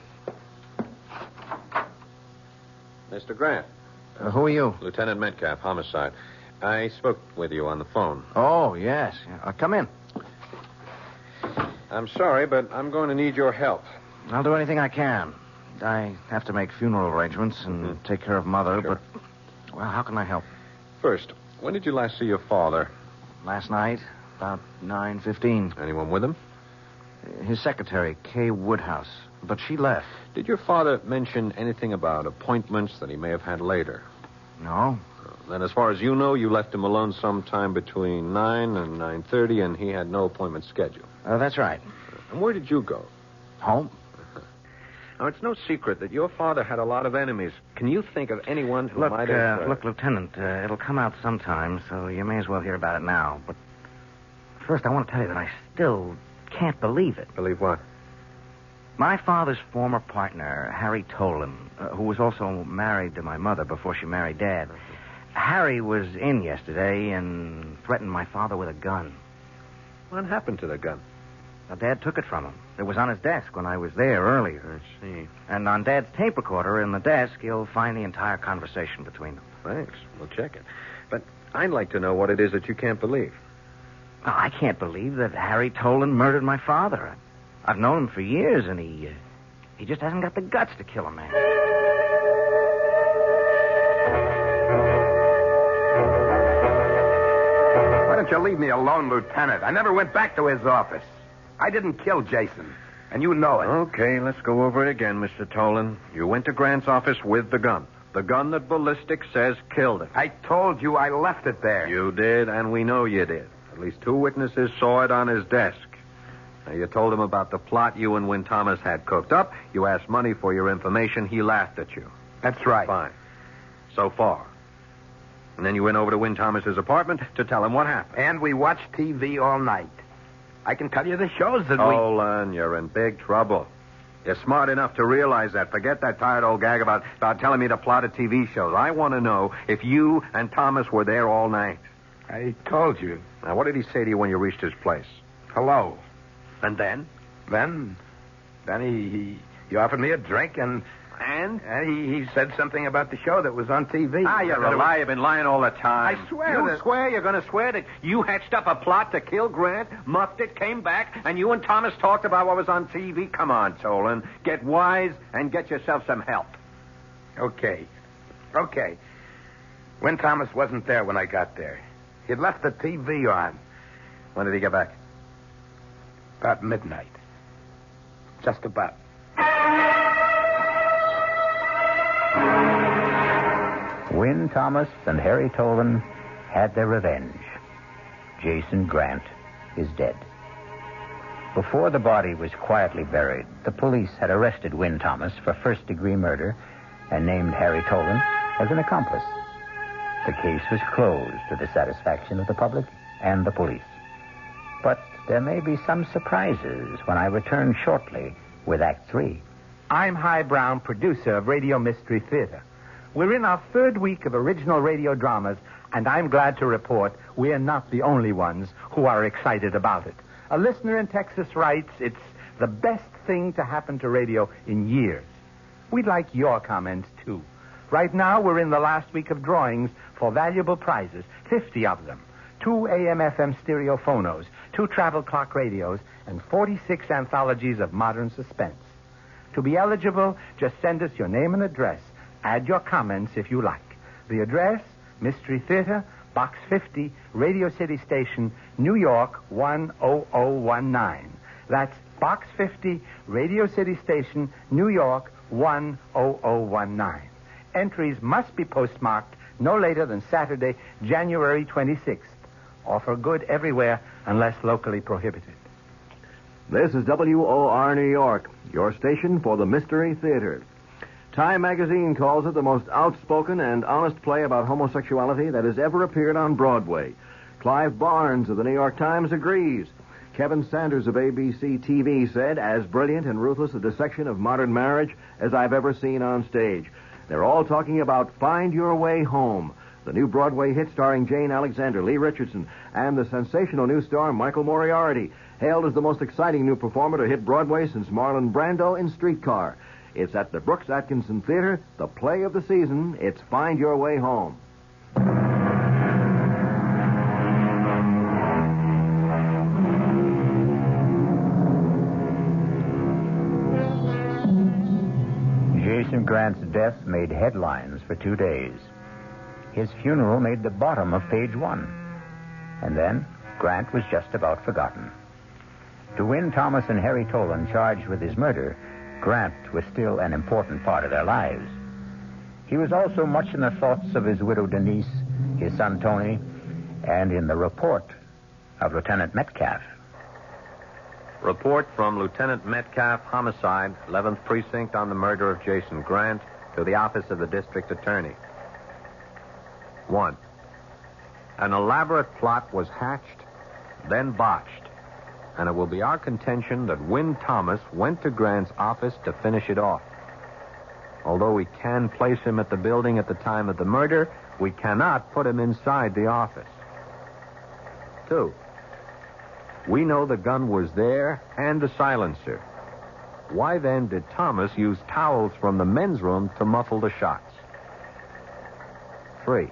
[SPEAKER 15] Mr. Grant.
[SPEAKER 14] Who are you?
[SPEAKER 15] Lieutenant Metcalfe, homicide. I spoke with you on the phone.
[SPEAKER 14] Oh, yes. Come in.
[SPEAKER 15] I'm sorry, but I'm going to need your help.
[SPEAKER 14] I'll do anything I can. I have to make funeral arrangements and take care of Mother, but, well, how can I help?
[SPEAKER 15] First, when did you last see your father?
[SPEAKER 14] Last night, about 9:15.
[SPEAKER 15] Anyone with him?
[SPEAKER 14] His secretary, Kay Woodhouse, but she left.
[SPEAKER 15] Did your father mention anything about appointments that he may have had later?
[SPEAKER 14] No.
[SPEAKER 15] Then as far as you know, you left him alone sometime between 9 and 9:30, and he had no appointment scheduled.
[SPEAKER 14] That's right.
[SPEAKER 15] And where did you go?
[SPEAKER 14] Home.
[SPEAKER 15] Now, it's no secret that your father had a lot of enemies. Can you think of anyone who might have...
[SPEAKER 14] Look, Lieutenant, it'll come out sometime, so you may as well hear about it now. But first, I want to tell you that I still can't believe it.
[SPEAKER 15] Believe what?
[SPEAKER 14] My father's former partner, Harry Tolan, who was also married to my mother before she married Dad. Harry was in yesterday and threatened my father with a gun.
[SPEAKER 15] What happened to the gun?
[SPEAKER 14] Now, Dad took it from him. It was on his desk when I was there earlier.
[SPEAKER 15] I see.
[SPEAKER 14] And on Dad's tape recorder in the desk, you'll find the entire conversation between them.
[SPEAKER 15] Thanks. We'll check it. But I'd like to know what it is that you can't believe.
[SPEAKER 14] Well, I can't believe that Harry Tolan murdered my father. I've known him for years, and he just hasn't got the guts to kill a man.
[SPEAKER 5] Why don't you leave me alone, Lieutenant? I never went back to his office. I didn't kill Jason, and you know it.
[SPEAKER 15] Okay, let's go over it again, Mr. Tolan. You went to Grant's office with the gun. The gun that ballistics says killed him.
[SPEAKER 5] I told you I left it there.
[SPEAKER 15] You did, and we know you did. At least 2 witnesses saw it on his desk. Now, you told him about the plot you and Wynn Thomas had cooked up. You asked money for your information. He laughed at you.
[SPEAKER 5] That's right.
[SPEAKER 15] Fine. So far. And then you went over to Wynn Thomas's apartment to tell him what happened.
[SPEAKER 5] And we watched TV all night. I can tell you the shows that
[SPEAKER 15] Tolan, you're in big trouble. You're smart enough to realize that. Forget that tired old gag about telling me to plot a TV shows. I want to know if you and Thomas were there all night.
[SPEAKER 5] I told you.
[SPEAKER 15] Now, what did he say to you when you reached his place?
[SPEAKER 5] Hello.
[SPEAKER 15] And then?
[SPEAKER 5] Then he offered me a drink, and he said something about the show that was on TV.
[SPEAKER 15] You're a liar. You've been lying all the time.
[SPEAKER 5] I swear
[SPEAKER 15] You
[SPEAKER 5] that...
[SPEAKER 15] swear? You're going to swear that you hatched up a plot to kill Grant, muffed it, came back, and you and Thomas talked about what was on TV? Come on, Tolan. Get wise and get yourself some help.
[SPEAKER 5] Okay. Wynn Thomas wasn't there when I got there. He'd left the TV on.
[SPEAKER 15] When did he get back?
[SPEAKER 5] About midnight. Just about.
[SPEAKER 3] Wynn Thomas and Harry Tolan had their revenge. Jason Grant is dead. Before the body was quietly buried, the police had arrested Wynn Thomas for first-degree murder and named Harry Tolan as an accomplice. The case was closed to the satisfaction of the public and the police. But there may be some surprises when I return shortly with Act 3.
[SPEAKER 2] I'm Hy Brown, producer of Radio Mystery Theater. We're in our 3rd week of original radio dramas, and I'm glad to report we're not the only ones who are excited about it. A listener in Texas writes, it's the best thing to happen to radio in years. We'd like your comments, too. Right now, we're in the last week of drawings for valuable prizes, 50 of them. 2 AM/FM stereo phonos, 2 travel clock radios, and 46 anthologies of modern suspense. To be eligible, just send us your name and address. Add your comments if you like. The address, Mystery Theater, Box 50, Radio City Station, New York 10019. That's Box 50, Radio City Station, New York 10019. Entries must be postmarked no later than Saturday, January 26th. Offer good everywhere unless locally prohibited.
[SPEAKER 16] This is WOR New York, your station for the Mystery Theater. Time magazine calls it the most outspoken and honest play about homosexuality that has ever appeared on Broadway. Clive Barnes of the New York Times agrees. Kevin Sanders of ABC TV said, as brilliant and ruthless a dissection of modern marriage as I've ever seen on stage. They're all talking about Find Your Way Home, the new Broadway hit starring Jane Alexander, Lee Richardson, and the sensational new star Michael Moriarty, hailed as the most exciting new performer to hit Broadway since Marlon Brando in Streetcar. It's at the Brooks Atkinson Theater, the play of the season. It's Find Your Way Home.
[SPEAKER 3] Jason Grant's death made headlines for 2 days. His funeral made the bottom of page 1. And then Grant was just about forgotten. To Wynn Thomas and Harry Tolan charged with his murder, Grant was still an important part of their lives. He was also much in the thoughts of his widow Denise, his son Tony, and in the report of Lieutenant Metcalfe.
[SPEAKER 15] Report from Lieutenant Metcalfe, homicide, 11th Precinct, on the murder of Jason Grant, to the office of the district attorney. 1. An elaborate plot was hatched, then botched. and it will be our contention that Wynn Thomas went to Grant's office to finish it off. Although we can place him at the building at the time of the murder, we cannot put him inside the office. 2, we know the gun was there and the silencer. Why then did Thomas use towels from the men's room to muffle the shots? 3,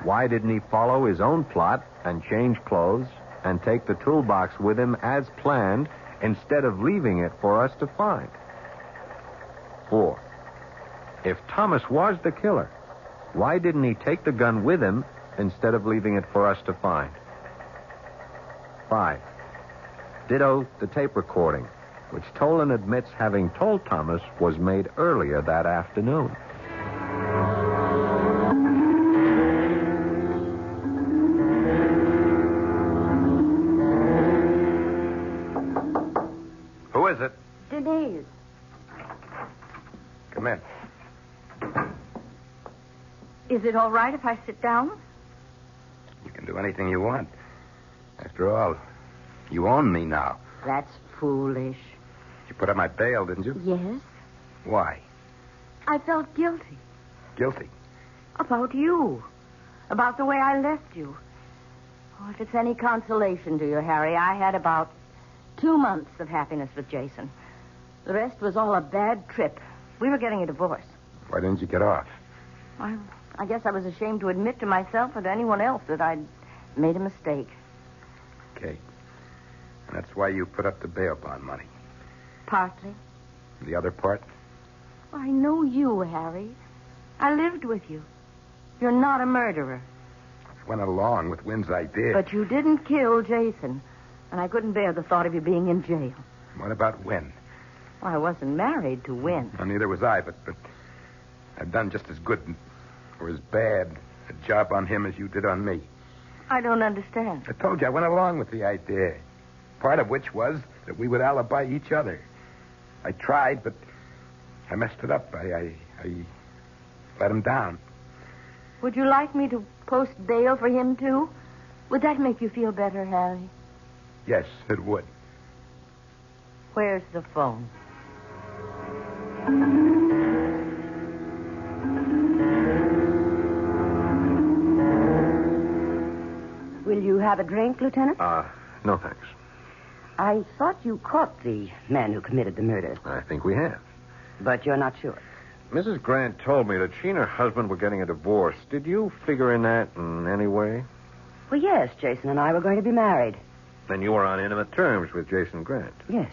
[SPEAKER 15] why didn't he follow his own plot and change clothes and take the toolbox with him as planned instead of leaving it for us to find? 4, if Thomas was the killer, why didn't he take the gun with him instead of leaving it for us to find? 5, ditto the tape recording, which Tolan admits having told Thomas was made earlier that afternoon.
[SPEAKER 5] Who is it?
[SPEAKER 10] Denise.
[SPEAKER 5] Come in.
[SPEAKER 10] Is it all right if I sit down?
[SPEAKER 5] You can do anything you want. After all, you own me now.
[SPEAKER 10] That's foolish.
[SPEAKER 5] You put up my bail, didn't you?
[SPEAKER 10] Yes.
[SPEAKER 5] Why?
[SPEAKER 10] I felt guilty.
[SPEAKER 5] Guilty?
[SPEAKER 10] About you. About the way I left you. Oh, if it's any consolation to you, Harry, I had about 2 months of happiness with Jason. The rest was all a bad trip. We were getting a divorce.
[SPEAKER 5] Why didn't you get off?
[SPEAKER 10] I guess I was ashamed to admit to myself or to anyone else that I'd made a mistake.
[SPEAKER 5] Okay. And that's why you put up the bail bond money.
[SPEAKER 10] Partly.
[SPEAKER 5] The other part?
[SPEAKER 10] I know you, Harry. I lived with you. You're not a murderer.
[SPEAKER 5] I went along with Wynn's idea.
[SPEAKER 10] But you didn't kill Jason. And I couldn't bear the thought of you being in jail.
[SPEAKER 5] What about Wynn?
[SPEAKER 10] Well, I wasn't married to Wynn.
[SPEAKER 5] Well, neither was I, but I've done just as good or as bad a job on him as you did on me.
[SPEAKER 10] I don't understand.
[SPEAKER 5] I told you I went along with the idea. Part of which was that we would alibi each other. I tried, but I messed it up. I let him down.
[SPEAKER 10] Would you like me to post bail for him, too? Would that make you feel better, Harry?
[SPEAKER 5] Yes, it would.
[SPEAKER 10] Where's the phone? Will you have a drink, Lieutenant?
[SPEAKER 15] No, thanks.
[SPEAKER 17] I thought you caught the man who committed the murder.
[SPEAKER 15] I think we have.
[SPEAKER 17] But you're not sure.
[SPEAKER 15] Mrs. Grant told me that she and her husband were getting a divorce. Did you figure in that in any way?
[SPEAKER 17] Well, yes, Jason and I were going to be married.
[SPEAKER 15] Then you were on intimate terms with Jason Grant?
[SPEAKER 17] Yes.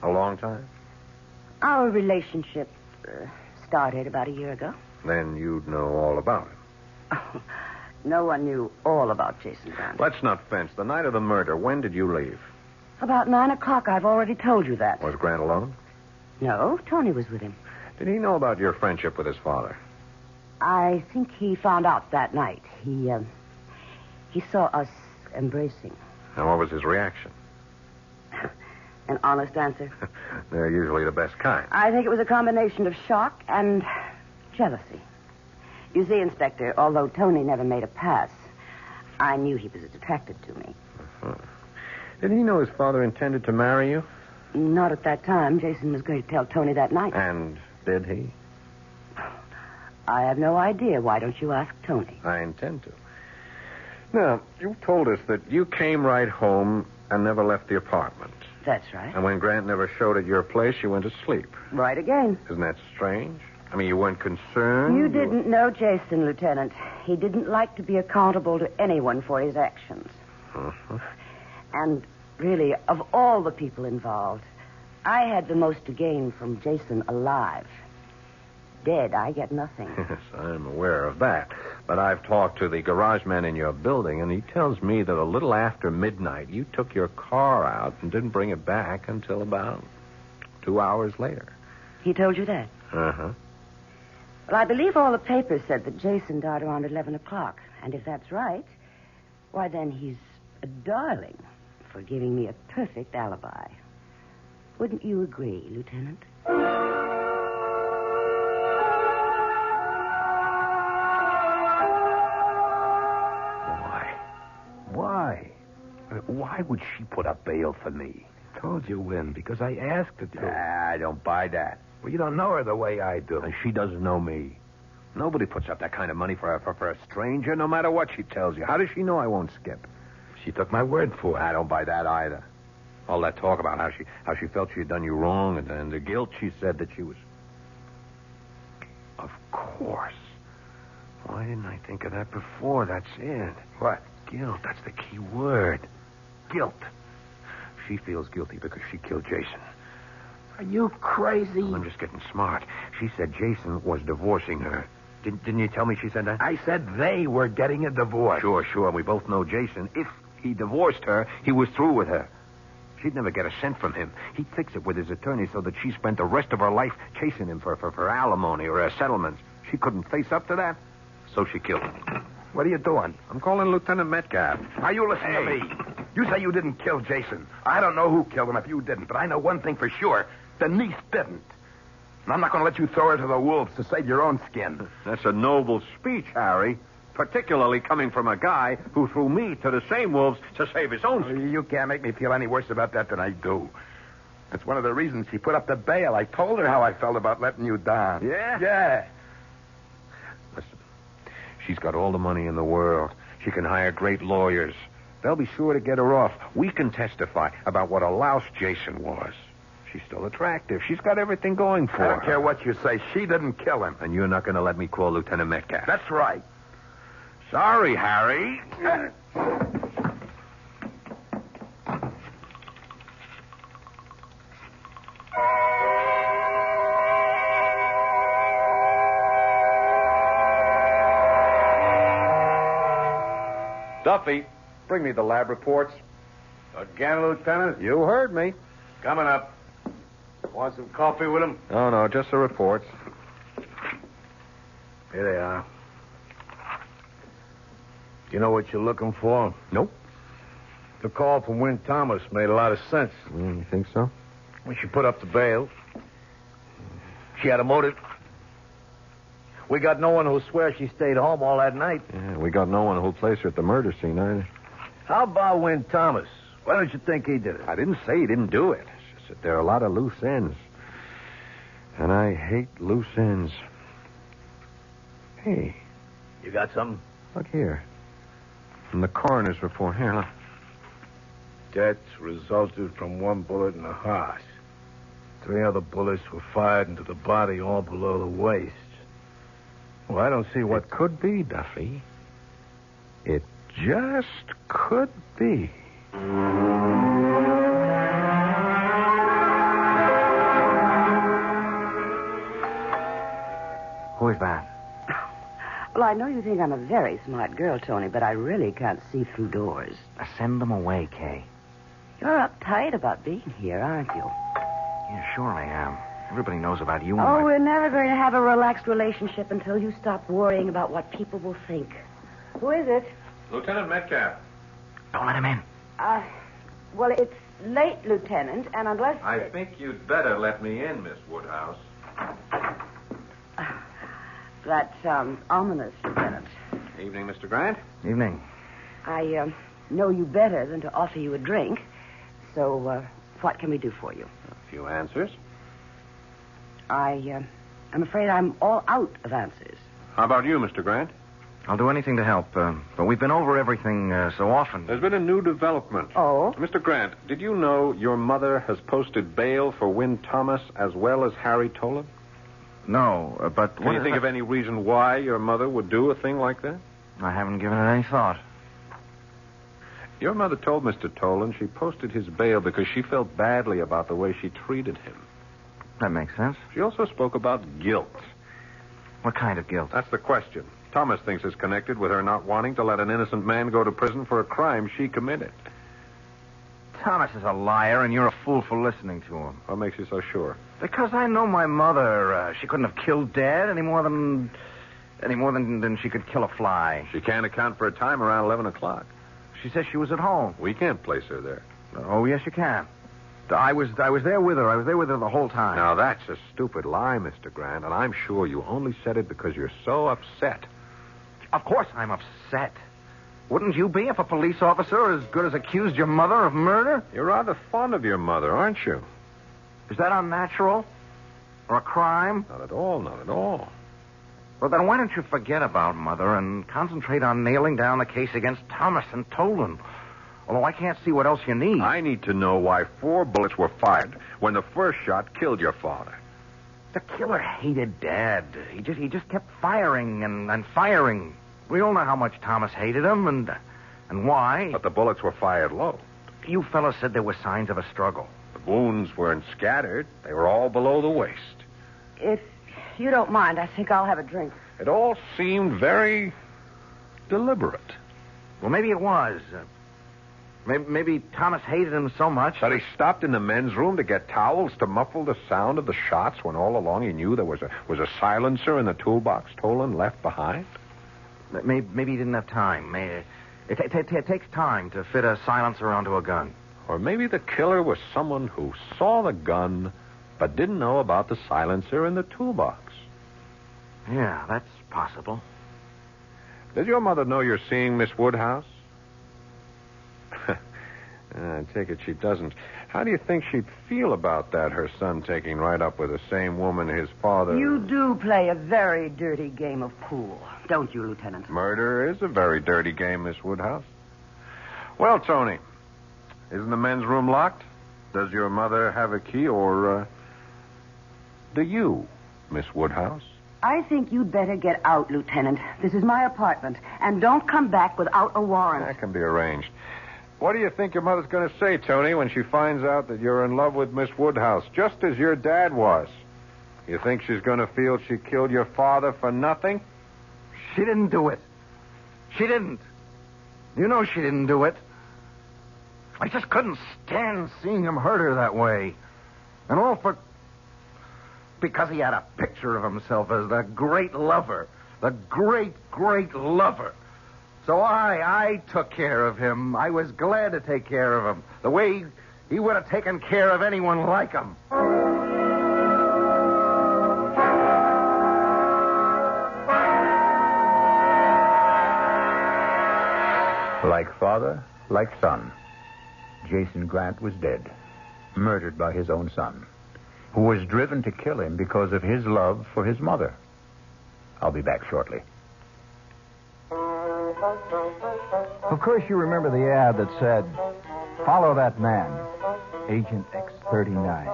[SPEAKER 15] A long time?
[SPEAKER 17] Our relationship started about a year ago.
[SPEAKER 15] Then you'd know all about him.
[SPEAKER 17] Oh, no one knew all about Jason Grant.
[SPEAKER 15] Let's not fence. The night of the murder, when did you leave?
[SPEAKER 17] About 9 o'clock. I've already told you that.
[SPEAKER 15] Was Grant alone?
[SPEAKER 17] No, Tony was with him.
[SPEAKER 15] Did he know about your friendship with his father?
[SPEAKER 17] I think he found out that night. He saw us embracing.
[SPEAKER 15] And what was his reaction?
[SPEAKER 17] An honest answer?
[SPEAKER 15] They're usually the best kind.
[SPEAKER 17] I think it was a combination of shock and jealousy. You see, Inspector, although Tony never made a pass, I knew he was attracted to me.
[SPEAKER 15] Uh-huh. Did he know his father intended to marry you?
[SPEAKER 17] Not at that time. Jason was going to tell Tony that night.
[SPEAKER 15] And did he?
[SPEAKER 17] I have no idea. Why don't you ask Tony?
[SPEAKER 15] I intend to. Now, you told us that you came right home and never left the apartment.
[SPEAKER 17] That's right.
[SPEAKER 15] And when Grant never showed at your place, you went to sleep.
[SPEAKER 17] Right again.
[SPEAKER 15] Isn't that strange? I mean, you weren't concerned?
[SPEAKER 17] You didn't know Jason, Lieutenant. He didn't like to be accountable to anyone for his actions.
[SPEAKER 15] Uh-huh.
[SPEAKER 17] And really, of all the people involved, I had the most to gain from Jason alive. Dead, I get nothing.
[SPEAKER 15] Yes, I'm aware of that. But I've talked to the garage man in your building, and he tells me that a little after midnight, you took your car out and didn't bring it back until about 2 hours later.
[SPEAKER 17] He told you that?
[SPEAKER 15] Uh-huh.
[SPEAKER 17] Well, I believe all the papers said that Jason died around 11 o'clock. And if that's right, why then he's a darling for giving me a perfect alibi. Wouldn't you agree, Lieutenant?
[SPEAKER 3] Why?
[SPEAKER 5] Why would she put up bail for me?
[SPEAKER 18] I told you, Wynn, because I asked her to.
[SPEAKER 5] I don't buy that.
[SPEAKER 18] Well, you don't know her the way I do.
[SPEAKER 5] And she doesn't know me. Nobody puts up that kind of money for a stranger, no matter what she tells you. How does she know I won't skip?
[SPEAKER 18] She took my word for it.
[SPEAKER 5] I don't buy that either. All that talk about how she felt she had done you wrong and the guilt she said that she was... Of course. Why didn't I think of that before? That's it.
[SPEAKER 18] What?
[SPEAKER 5] Guilt. That's the key word. Guilt. She feels guilty because she killed Jason.
[SPEAKER 18] Are you crazy?
[SPEAKER 5] I'm just getting smart. She said Jason was divorcing her. Didn't you tell me she said that?
[SPEAKER 18] I said they were getting a divorce.
[SPEAKER 5] Sure. We both know Jason. If he divorced her, he was through with her. She'd never get a cent from him. He'd fix it with his attorney so that she spent the rest of her life chasing him for alimony or settlements. She couldn't face up to that, so she killed him.
[SPEAKER 18] What are you doing?
[SPEAKER 5] I'm calling Lieutenant Metcalfe.
[SPEAKER 18] Now, you listen to me. You say you didn't kill Jason. I don't know who killed him if you didn't, but I know one thing for sure. Denise didn't. And I'm not going to let you throw her to the wolves to save your own skin.
[SPEAKER 5] That's a noble speech, Harry. Particularly coming from a guy who threw me to the same wolves to save his own skin.
[SPEAKER 18] You can't make me feel any worse about that than I do. That's one of the reasons she put up the bail. I told her how I felt about letting you down.
[SPEAKER 5] Yeah?
[SPEAKER 18] Yeah.
[SPEAKER 5] Listen, she's got all the money in the world. She can hire great lawyers. They'll be sure to get her off. We can testify about what a louse Jason was. She's still attractive. She's got everything going for her.
[SPEAKER 18] I don't care what you say. She didn't kill him.
[SPEAKER 5] And you're not going to let me call Lieutenant Metcalfe.
[SPEAKER 18] That's right.
[SPEAKER 5] Sorry, Harry.
[SPEAKER 15] Duffy, bring me the lab reports.
[SPEAKER 19] Again, Lieutenant?
[SPEAKER 15] You heard me.
[SPEAKER 19] Coming up. Want some coffee with him?
[SPEAKER 15] No, just the reports.
[SPEAKER 19] Here they are. You know what you're looking for?
[SPEAKER 15] Nope.
[SPEAKER 19] The call from Wynn Thomas made a lot of sense.
[SPEAKER 15] You think so?
[SPEAKER 19] When she put up the bail, she had a motive. We got no one who'll swear she stayed home all that night.
[SPEAKER 15] Yeah, we got no one who'll place her at the murder scene either.
[SPEAKER 19] How about Wynn Thomas? Why don't you think he did it?
[SPEAKER 15] I didn't say he didn't do it. It's just that there are a lot of loose ends. And I hate loose ends. Hey.
[SPEAKER 19] You got something?
[SPEAKER 15] Look here. From the coroner's report. Here, look.
[SPEAKER 19] Death resulted from one bullet in the heart. 3 other bullets were fired into the body, all below the waist. Well, I don't see what...
[SPEAKER 15] It could be, Duffy. It just could be.
[SPEAKER 14] Who's that?
[SPEAKER 17] Well, I know you think I'm a very smart girl, Tony, but I really can't see through doors.
[SPEAKER 14] Send them away, Kay.
[SPEAKER 17] You're uptight about being here, aren't you?
[SPEAKER 14] Yeah, sure I am. Everybody knows about you and
[SPEAKER 17] Oh,
[SPEAKER 14] my...
[SPEAKER 17] we're never going to have a relaxed relationship until you stop worrying about what people will think. Who is it?
[SPEAKER 15] Lieutenant Metcalfe.
[SPEAKER 14] Don't let him in.
[SPEAKER 17] Well, it's late, Lieutenant, and unless...
[SPEAKER 15] I think you'd better let me in, Miss Woodhouse.
[SPEAKER 17] That sounds ominous, Lieutenant.
[SPEAKER 15] Evening, Mr. Grant.
[SPEAKER 14] Evening.
[SPEAKER 17] I know you better than to offer you a drink. So, what can we do for you?
[SPEAKER 15] A few answers.
[SPEAKER 17] I'm afraid I'm all out of answers.
[SPEAKER 15] How about you, Mr. Grant?
[SPEAKER 14] I'll do anything to help, but we've been over everything so often.
[SPEAKER 15] There's been a new development.
[SPEAKER 17] Oh?
[SPEAKER 15] Mr. Grant, did you know your mother has posted bail for Wynn Thomas as well as Harry Tolan?
[SPEAKER 14] No, but...
[SPEAKER 15] Can you think of any reason why your mother would do a thing like that?
[SPEAKER 14] I haven't given it any thought.
[SPEAKER 15] Your mother told Mr. Tolan she posted his bail because she felt badly about the way she treated him.
[SPEAKER 14] That makes sense.
[SPEAKER 15] She also spoke about guilt.
[SPEAKER 14] What kind of guilt?
[SPEAKER 15] That's the question. Thomas thinks it's connected with her not wanting to let an innocent man go to prison for a crime she committed.
[SPEAKER 14] Thomas is a liar, and you're a fool for listening to him.
[SPEAKER 15] What makes you so sure?
[SPEAKER 14] Because I know my mother. She couldn't have killed Dad any more than she could kill a fly.
[SPEAKER 15] She can't account for a time around 11 o'clock.
[SPEAKER 14] She says she was at home.
[SPEAKER 15] We can't place her there.
[SPEAKER 14] Oh, yes, you can. I was there with her. I was there with her the whole time.
[SPEAKER 15] Now, that's a stupid lie, Mr. Grant, and I'm sure you only said it because you're so upset.
[SPEAKER 14] Of course I'm upset. Wouldn't you be if a police officer as good as accused your mother of murder?
[SPEAKER 15] You're rather fond of your mother, aren't you?
[SPEAKER 14] Is that unnatural? Or a crime?
[SPEAKER 15] Not at all, not at all.
[SPEAKER 14] Well, then why don't you forget about Mother and concentrate on nailing down the case against Thomas and Tolan? Although I can't see what else you need.
[SPEAKER 15] I need to know why 4 bullets were fired when the first shot killed your father.
[SPEAKER 14] The killer hated Dad. He just kept firing and firing. We all know how much Thomas hated him and why.
[SPEAKER 15] But the bullets were fired low.
[SPEAKER 14] You fellas said there were signs of a struggle.
[SPEAKER 15] The wounds weren't scattered. They were all below the waist.
[SPEAKER 17] If you don't mind, I think I'll have a drink.
[SPEAKER 15] It all seemed very deliberate.
[SPEAKER 14] Well, maybe it was. Maybe Thomas hated him so much
[SPEAKER 15] that he stopped in the men's room to get towels to muffle the sound of the shots when all along he knew there was a silencer in the toolbox Tolan left behind.
[SPEAKER 14] Maybe he didn't have time. It takes time to fit a silencer onto a gun.
[SPEAKER 15] Or maybe the killer was someone who saw the gun but didn't know about the silencer in the toolbox.
[SPEAKER 14] Yeah, that's possible.
[SPEAKER 15] Did your mother know you're seeing Miss Woodhouse? I take it she doesn't. How do you think she'd feel about that, her son taking right up with the same woman his father...
[SPEAKER 17] You do play a very dirty game of pool, don't you, Lieutenant?
[SPEAKER 15] Murder is a very dirty game, Miss Woodhouse. Well, Tony, isn't the men's room locked? Does your mother have a key, or do you, Miss Woodhouse?
[SPEAKER 17] I think you'd better get out, Lieutenant. This is my apartment, and don't come back without a warrant.
[SPEAKER 15] That can be arranged. What do you think your mother's going to say, Tony, when she finds out that you're in love with Miss Woodhouse, just as your dad was? You think she's going to feel she killed your father for nothing?
[SPEAKER 14] She didn't do it. She didn't. You know she didn't do it. I just couldn't stand seeing him hurt her that way. And all because he had a picture of himself as the great lover. The great, great lover. So I took care of him. I was glad to take care of him. The way he would have taken care of anyone like him.
[SPEAKER 3] Like father, like son, Jason Grant was dead, murdered by his own son, who was driven to kill him because of his love for his mother. I'll be back shortly.
[SPEAKER 20] Of course, you remember the ad that said, "Follow that man, Agent X39.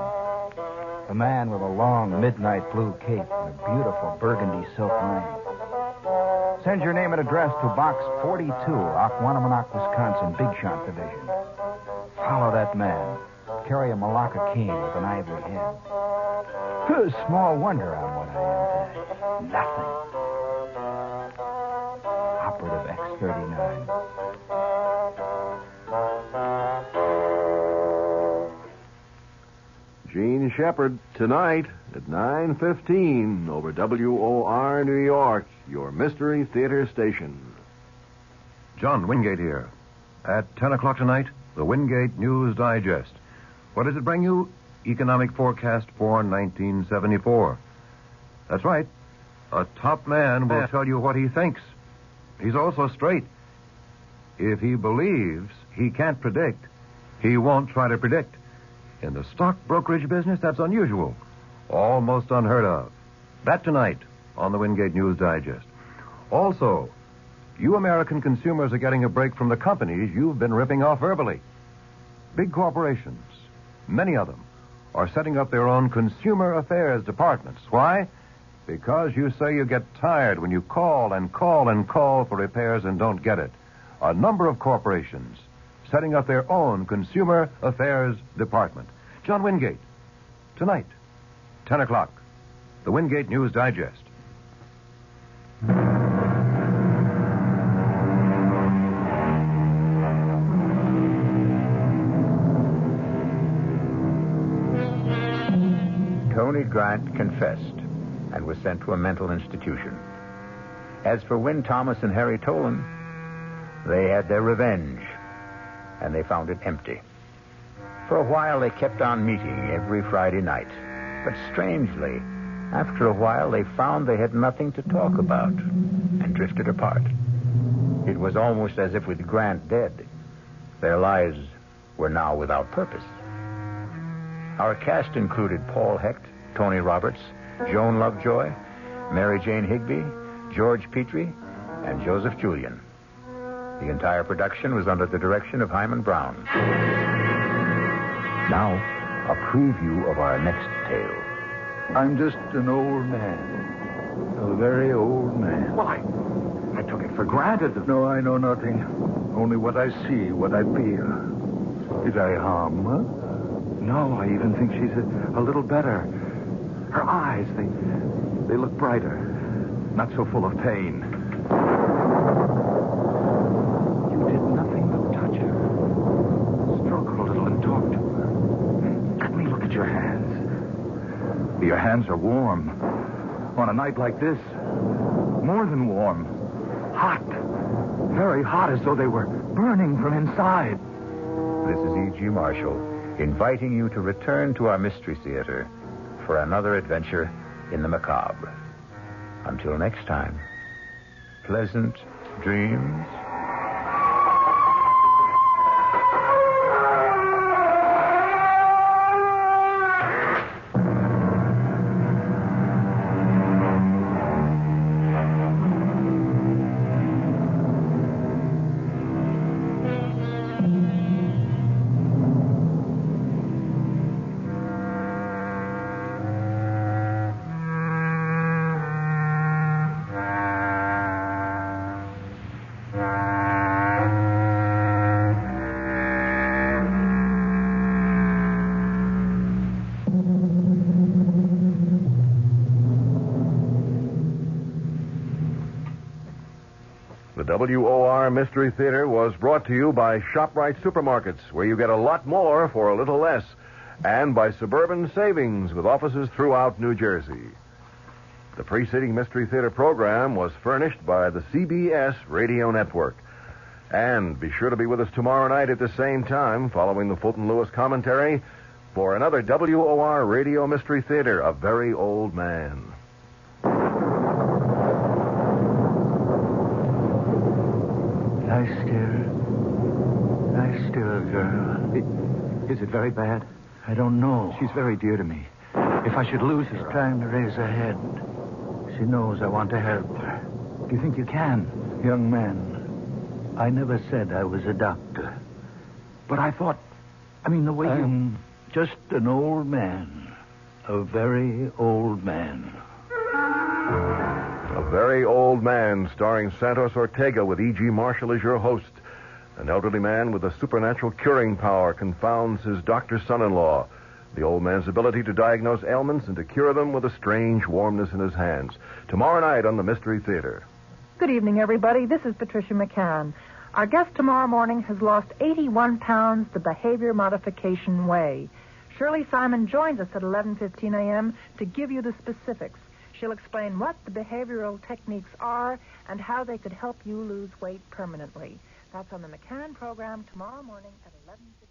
[SPEAKER 20] A man with a long midnight blue cape and a beautiful burgundy silk ring. Send your name and address to Box 42, Aquanamonoc, Wisconsin, Big Shot Division. Follow that man. Carry a Malacca cane with an ivory head. Small wonder I'm what I am today. Nothing. Operative X39.
[SPEAKER 16] Gene Shepard, tonight at 9:15 over WOR New York, your Mystery Theater station.
[SPEAKER 21] John Wingate here. At 10 o'clock tonight, the Wingate News Digest. What does it bring you? Economic forecast for 1974. That's right. A top man will tell you what he thinks. He's also straight. If he believes he can't predict, he won't try to predict. In the stock brokerage business, that's unusual. Almost unheard of. That tonight on the Wingate News Digest. Also, you American consumers are getting a break from the companies you've been ripping off verbally. Big corporations, many of them, are setting up their own consumer affairs departments. Why? Because you say you get tired when you call and call and call for repairs and don't get it. A number of corporations setting up their own consumer affairs department. John Wingate, tonight, 10 o'clock, the Wingate News Digest.
[SPEAKER 3] Tony Grant confessed and was sent to a mental institution. As for Wynn Thomas and Harry Tolan, they had their revenge, and they found it empty. For a while, they kept on meeting every Friday night. But strangely, after a while, they found they had nothing to talk about and drifted apart. It was almost as if with Grant dead, their lives were now without purpose. Our cast included Paul Hecht, Tony Roberts, Joan Lovejoy, Mary Jane Higby, George Petrie, and Joseph Julian. The entire production was under the direction of Hyman Brown. Now, a preview of our next tale.
[SPEAKER 20] I'm just an old man. A very old man.
[SPEAKER 13] Well, I took it for granted.
[SPEAKER 20] No, I know nothing. Only what I see, what I feel. Did I harm her?
[SPEAKER 13] No, I even think she's a little better. Her eyes, they look brighter. Not so full of pain. You did nothing but touch her. Stroke her a little and talk to her. Let me look at your hands. Your hands are warm. On a night like this, more than warm. Hot. Very hot, as though they were burning from inside.
[SPEAKER 3] This is E.G. Marshall, inviting you to return to our Mystery Theater for another adventure in the macabre. Until next time, pleasant dreams.
[SPEAKER 21] WOR Mystery Theater was brought to you by ShopRite Supermarkets, where you get a lot more for a little less, and by Suburban Savings, with offices throughout New Jersey. The preceding Mystery Theater program was furnished by the CBS Radio Network. And be sure to be with us tomorrow night at the same time, following the Fulton Lewis commentary, for another WOR Radio Mystery Theater, A Very Old Man.
[SPEAKER 20] Lie still, girl.
[SPEAKER 13] Is it very bad?
[SPEAKER 20] I don't know.
[SPEAKER 13] She's very dear to me. If I should lose her...
[SPEAKER 20] She's trying to raise her head. She knows I want to help her.
[SPEAKER 13] Do you think you can?
[SPEAKER 20] Young man, I never said I was a doctor.
[SPEAKER 13] But I thought... the way
[SPEAKER 20] I'm just an old man. A very old man.
[SPEAKER 21] A Very Old Man, starring Santos Ortega, with E.G. Marshall as your host. An elderly man with a supernatural curing power confounds his doctor son-in-law. The old man's ability to diagnose ailments and to cure them with a strange warmness in his hands. Tomorrow night on the Mystery Theater.
[SPEAKER 1] Good evening, everybody. This is Patricia McCann. Our guest tomorrow morning has lost 81 pounds the behavior modification way. Shirley Simon joins us at 11:15 a.m. to give you the specifics. She'll explain what the behavioral techniques are and how they could help you lose weight permanently. That's on the McCann program tomorrow morning at 11:15.